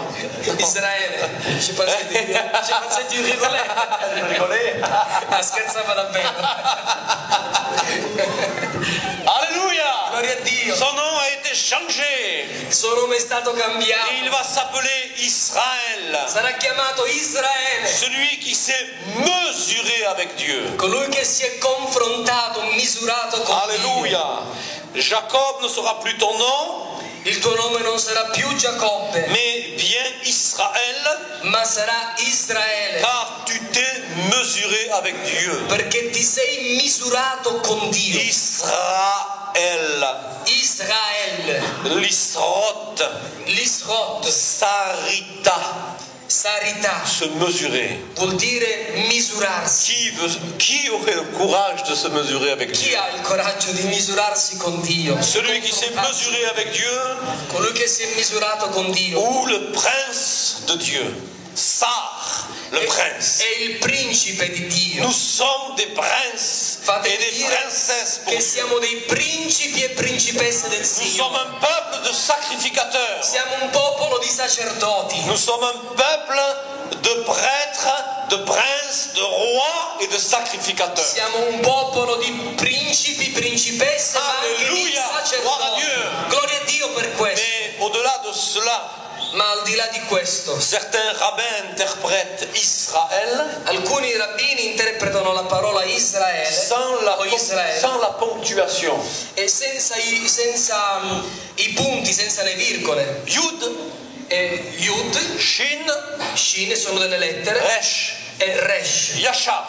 Israele. Je pensais que tu rigolais. Vous rigolez? Ah, scherzava davvero. Alléluia! Gloria a Dio. Son nom a été changé. Il suo nome è stato Et cambiato. il va s'appeler Israël. Sarà chiamato Israele. Celui qui s'est mesuré avec Dieu. Colui che si è confrontato, misurato con Dio. Alléluia. Jacob ne sera plus ton nom, Il tuo nome non sarà più Giacobbe, mais bien Israël, ma sarà Israele. car tu t'es mesuré avec Dieu. Perché ti sei misurato con Dio. Israël, Israele. l'Isrot, L'Isrot. Sarita, Sarità. se mesurer. Vuol dire misurarsi. Qui aurait le courage de se mesurer avec Chi Dieu? ha il coraggio di misurarsi con Dio? Celui qui s'est mesuré avec Dieu, Colui che si è misurato con Dio ou le prince de Dieu, Sar, le prince. è il principe di Dio. Nous sommes des princes et Fatemi des dire princesses pour che Dieu. siamo dei principi e principesse del Nous sommes Signore. un peuple de sacrificateurs. Siamo un popolo di sacerdoti. Nous sommes un peuple de de prêtres, de princes, de rois et de sacrificateurs. Siamo un popolo di principi, principesse, ma anche di Alléluia, gloire à sacerdoti. Dieu. Gloria a Dio per questo. Mais au-delà de cela, Ma al di là di questo, certains rabbins interprètent Israël alcuni rabbini interpretano la parola Israele o Israele sans la ponctuation. e senza i punti, senza le virgole. Yud, Yud, Shin, sono delle lettere, Resh, e Resh, Yashar,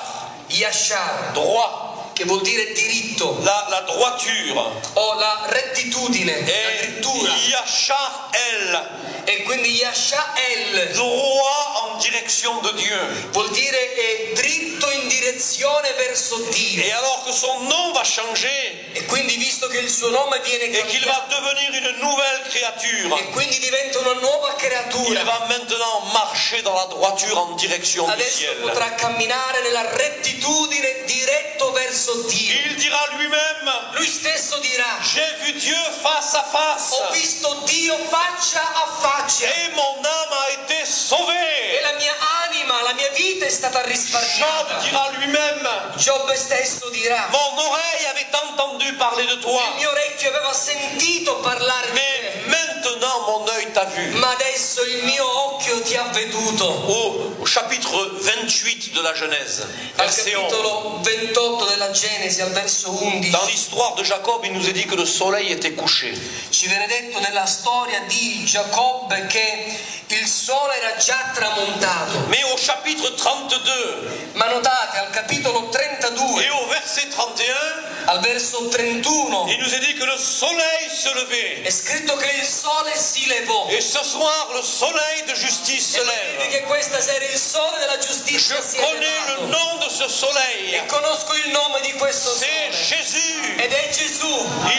Yashar, droit, che vuol dire diritto la droiture. o la rettitudine, la Et drittura. Yashar El, E quindi Yasha'el droit en direction de Dieu. vuol dire dritto in direzione verso Dio. Et alors que son nom va changer E quindi visto che il suo nome viene et qu'il va cambiato devenir une nouvelle créature, e quindi diventa una nuova il creatura, va maintenant marcher dans la droiture en direction du adesso ciel. potrà camminare nella rettitudine diretto verso Dio. Il dira lui-même, Lui stesso dirà: j'ai vu Dieu face à face ho visto Dio faccia a faccia et mon âme a été e sauvée. la mia anima, la mia vita è stata Job risparmiata. dira lui-même, Giobbe stesso dirà: mon oreille avait entendu parler de toi, il mio orecchio aveva sentito parlare di mais te, maintenant mon œil t'a vu. ma adesso il mio occhio ti ha veduto. Au chapitre 28 de la Genèse, Al verset 11. capitolo 28 della Genesi, al verso 11, Dans l'histoire de Jacob, il nous est dit que le soleil était couché. ci viene detto nella storia di Giacobbe che il sole era già tramontato. Mais au chapitre 32 Ma notate, al capitolo et 32, au verset 31, al verso 31, il nous est dit que le soleil se levait. è scritto che il sole si levò. Et ce soir, le soleil de justice se E vedi lève. che questa sera il sole della Je giustizia si è connais le levato. nom de ce soleil. E conosco il nome di questo C'est sole. Jésus. Ed è Gesù.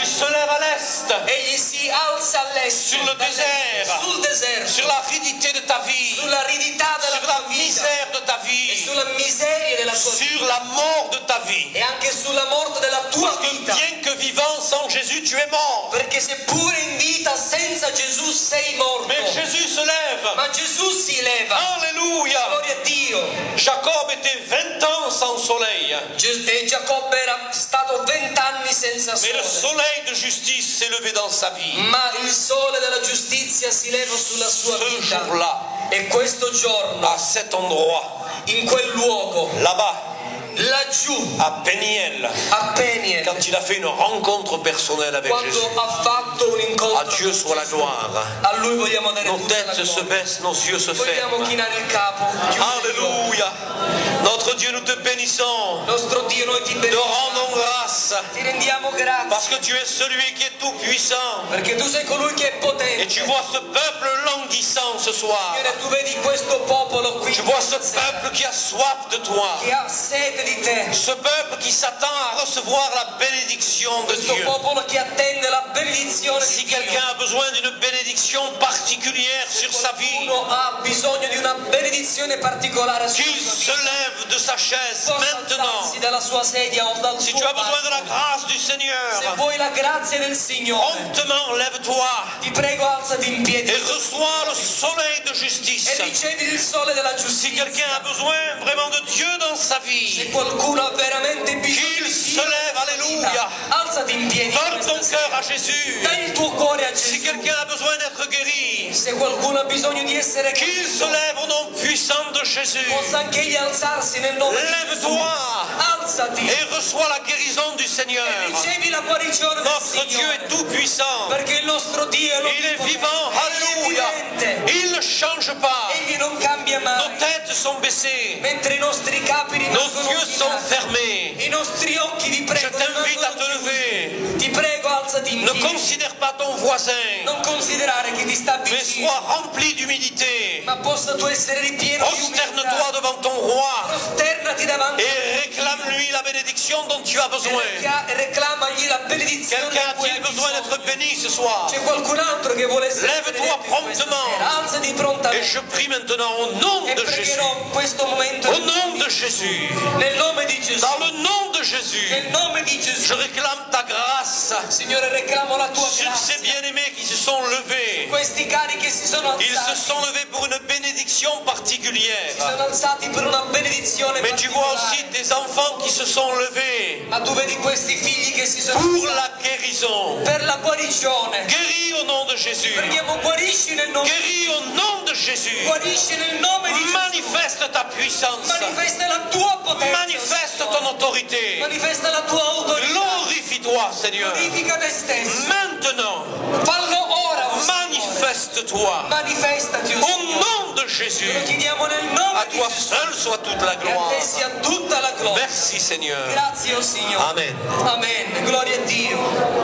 Il se lève à l'est, Egli si alza all'est, Sur le désert. sul deserto, sur l'aridité de ta vie, sulla aridità della sur la tua vita misère de ta e vie, sulla miseria della tua vita sur la mort de ta vie. e anche sulla morte della tua Parce que vita. bien que vivant sans Jésus, tu es mort. Perché seppure in vita senza Gesù sei morto, Mais Jésus se lève. ma Gesù si leva. Alléluia. Gloria a Dio. Jacob était 20 ans sans soleil. E Giacobbe era stato 20 anni senza Mais le sole, soleil de justice s'est levé dans sa vie. ma il sole della giustizia si leva sulla sua Ce vita. jour-là, E questo giorno, à cet endroit, in quel luogo, là-bas, laggiù, à Péniel, a Peniel, quand il a fait une rencontre personnelle avec Jésus. quando ha fatto un À incontro Dieu con soit la Gesù, gloire. a lui vogliamo dare Nos tutta la têtes se gloria. baissent, nos yeux se Vogliamo ferment. chinare il capo, chiudere gli occhi. Alléluia. Notre Dieu, nous te bénissons. Nostro Dio, noi ti Te benediciamo, rendons grâce. ti rendiamo Parce grazie, que tu es celui qui est tout puissant. perché tu sei colui che è Et potente. tu vois ce peuple languissant ce soir. Signore, tu vedi questo popolo qui, Tu vois ce peuple qui a soif de toi. che ha sete di te, Ce peuple qui s'attend à recevoir la bénédiction de questo Dieu. popolo che attende la benedizione Si di Dio. quelqu'un a besoin d'une bénédiction particulière sur sa vie, Uno ha bisogno di una benedizione particolare sulla qu'il sua se vita. lève de sa chaise Possa maintenant. alzarsi dalla sua sedia o dal Si suo tu as besoin de la banco. grâce du Se Seigneur, vuoi la grazia del Signore, promptement lève-toi ti prego alzati in piedi et reçois le soleil de e justice. ricevi il sole della Si giustizia. quelqu'un a besoin vraiment de Dieu dans sa Se vie, qualcuno ha veramente bisogno qu'il di se Dio lève, nella sua alléluia. vita, alzati in piedi Donne ton questa cœur sera. à Jésus. Dai il tuo cuore a Si Gesù. quelqu'un a besoin d'être guéri, Se qualcuno ha bisogno di essere qu'il se guarito, lève au nom puissant de Jésus. possa anche egli alzarsi nel nome di Gesù. Lève-toi Alzati et reçois la guérison du Seigneur. e ricevi la guarigione del Notre Dieu Signore. est tout puissant. Perché il nostro Dio è Il est vivant. Alléluia. Il ne change pas. Egli non cambia Nos mai. têtes sont baissées. Mentre i nostri capi Nos rimangono yeux sont chinati, fermés. i nostri occhi vi Je prego t'invite à rimangono te lever. chiusi. Ti prego alzati in Ne piedi. considère pas ton voisin, Non considerare che ti sta mais vicino, sois rempli d'humilité. ma possa tu essere ripieno di Prosterne-toi umiltà. devant ton roi Prosternati davanti et réclame-lui la bénédiction dont tu as besoin. e reclamagli la benedizione Quelqu'un di cui hai a-t-il besoin bisogno. d'être béni ce soir? C'è qualcun altro che vuole essere Lève-toi benedetto in questa promptement. sera. Alzati Et prontamente je prie maintenant au nom e de Jésus. pregherò in questo momento Au nom de Jésus. nel nome di Gesù. Dans le nom de Jésus. Nel nome di Je Gesù réclame ta grâce. grâce Signore, reclamo la tua sur ces grazia. bien-aimés qui se sont levés. Questi cari che si sono Ils se alzati, sont levés pour une bénédiction si particulière. sono alzati per una benedizione Mais tu vois particolare. aussi des enfants qui se sont levés Ma tu vedi questi figli che si sono pour alzati la guérison. per la guarigione. Guéris au nom de Jésus. Preghiamo, guarisci nel nome di Guéris au nom de Jésus. Guarisci nel nome di Gesù. Manifeste ta puissance. Manifesta la tua potenza. Manifeste ton autorité. Manifesta la tua autorità. Glorifie-toi, Seigneur. Glorifica te stesso. Maintenant, Fallo ora, oh Signore. manifeste-toi. Manifestati, oh Au Signore. nom de Jésus. Lo chiediamo nel À nome di toi Gesù. seul soit toute la E a gloire. te sia tutta la gloria. Merci, Seigneur. Grazie, oh Signore. Amen. Amen. Gloria a Dio.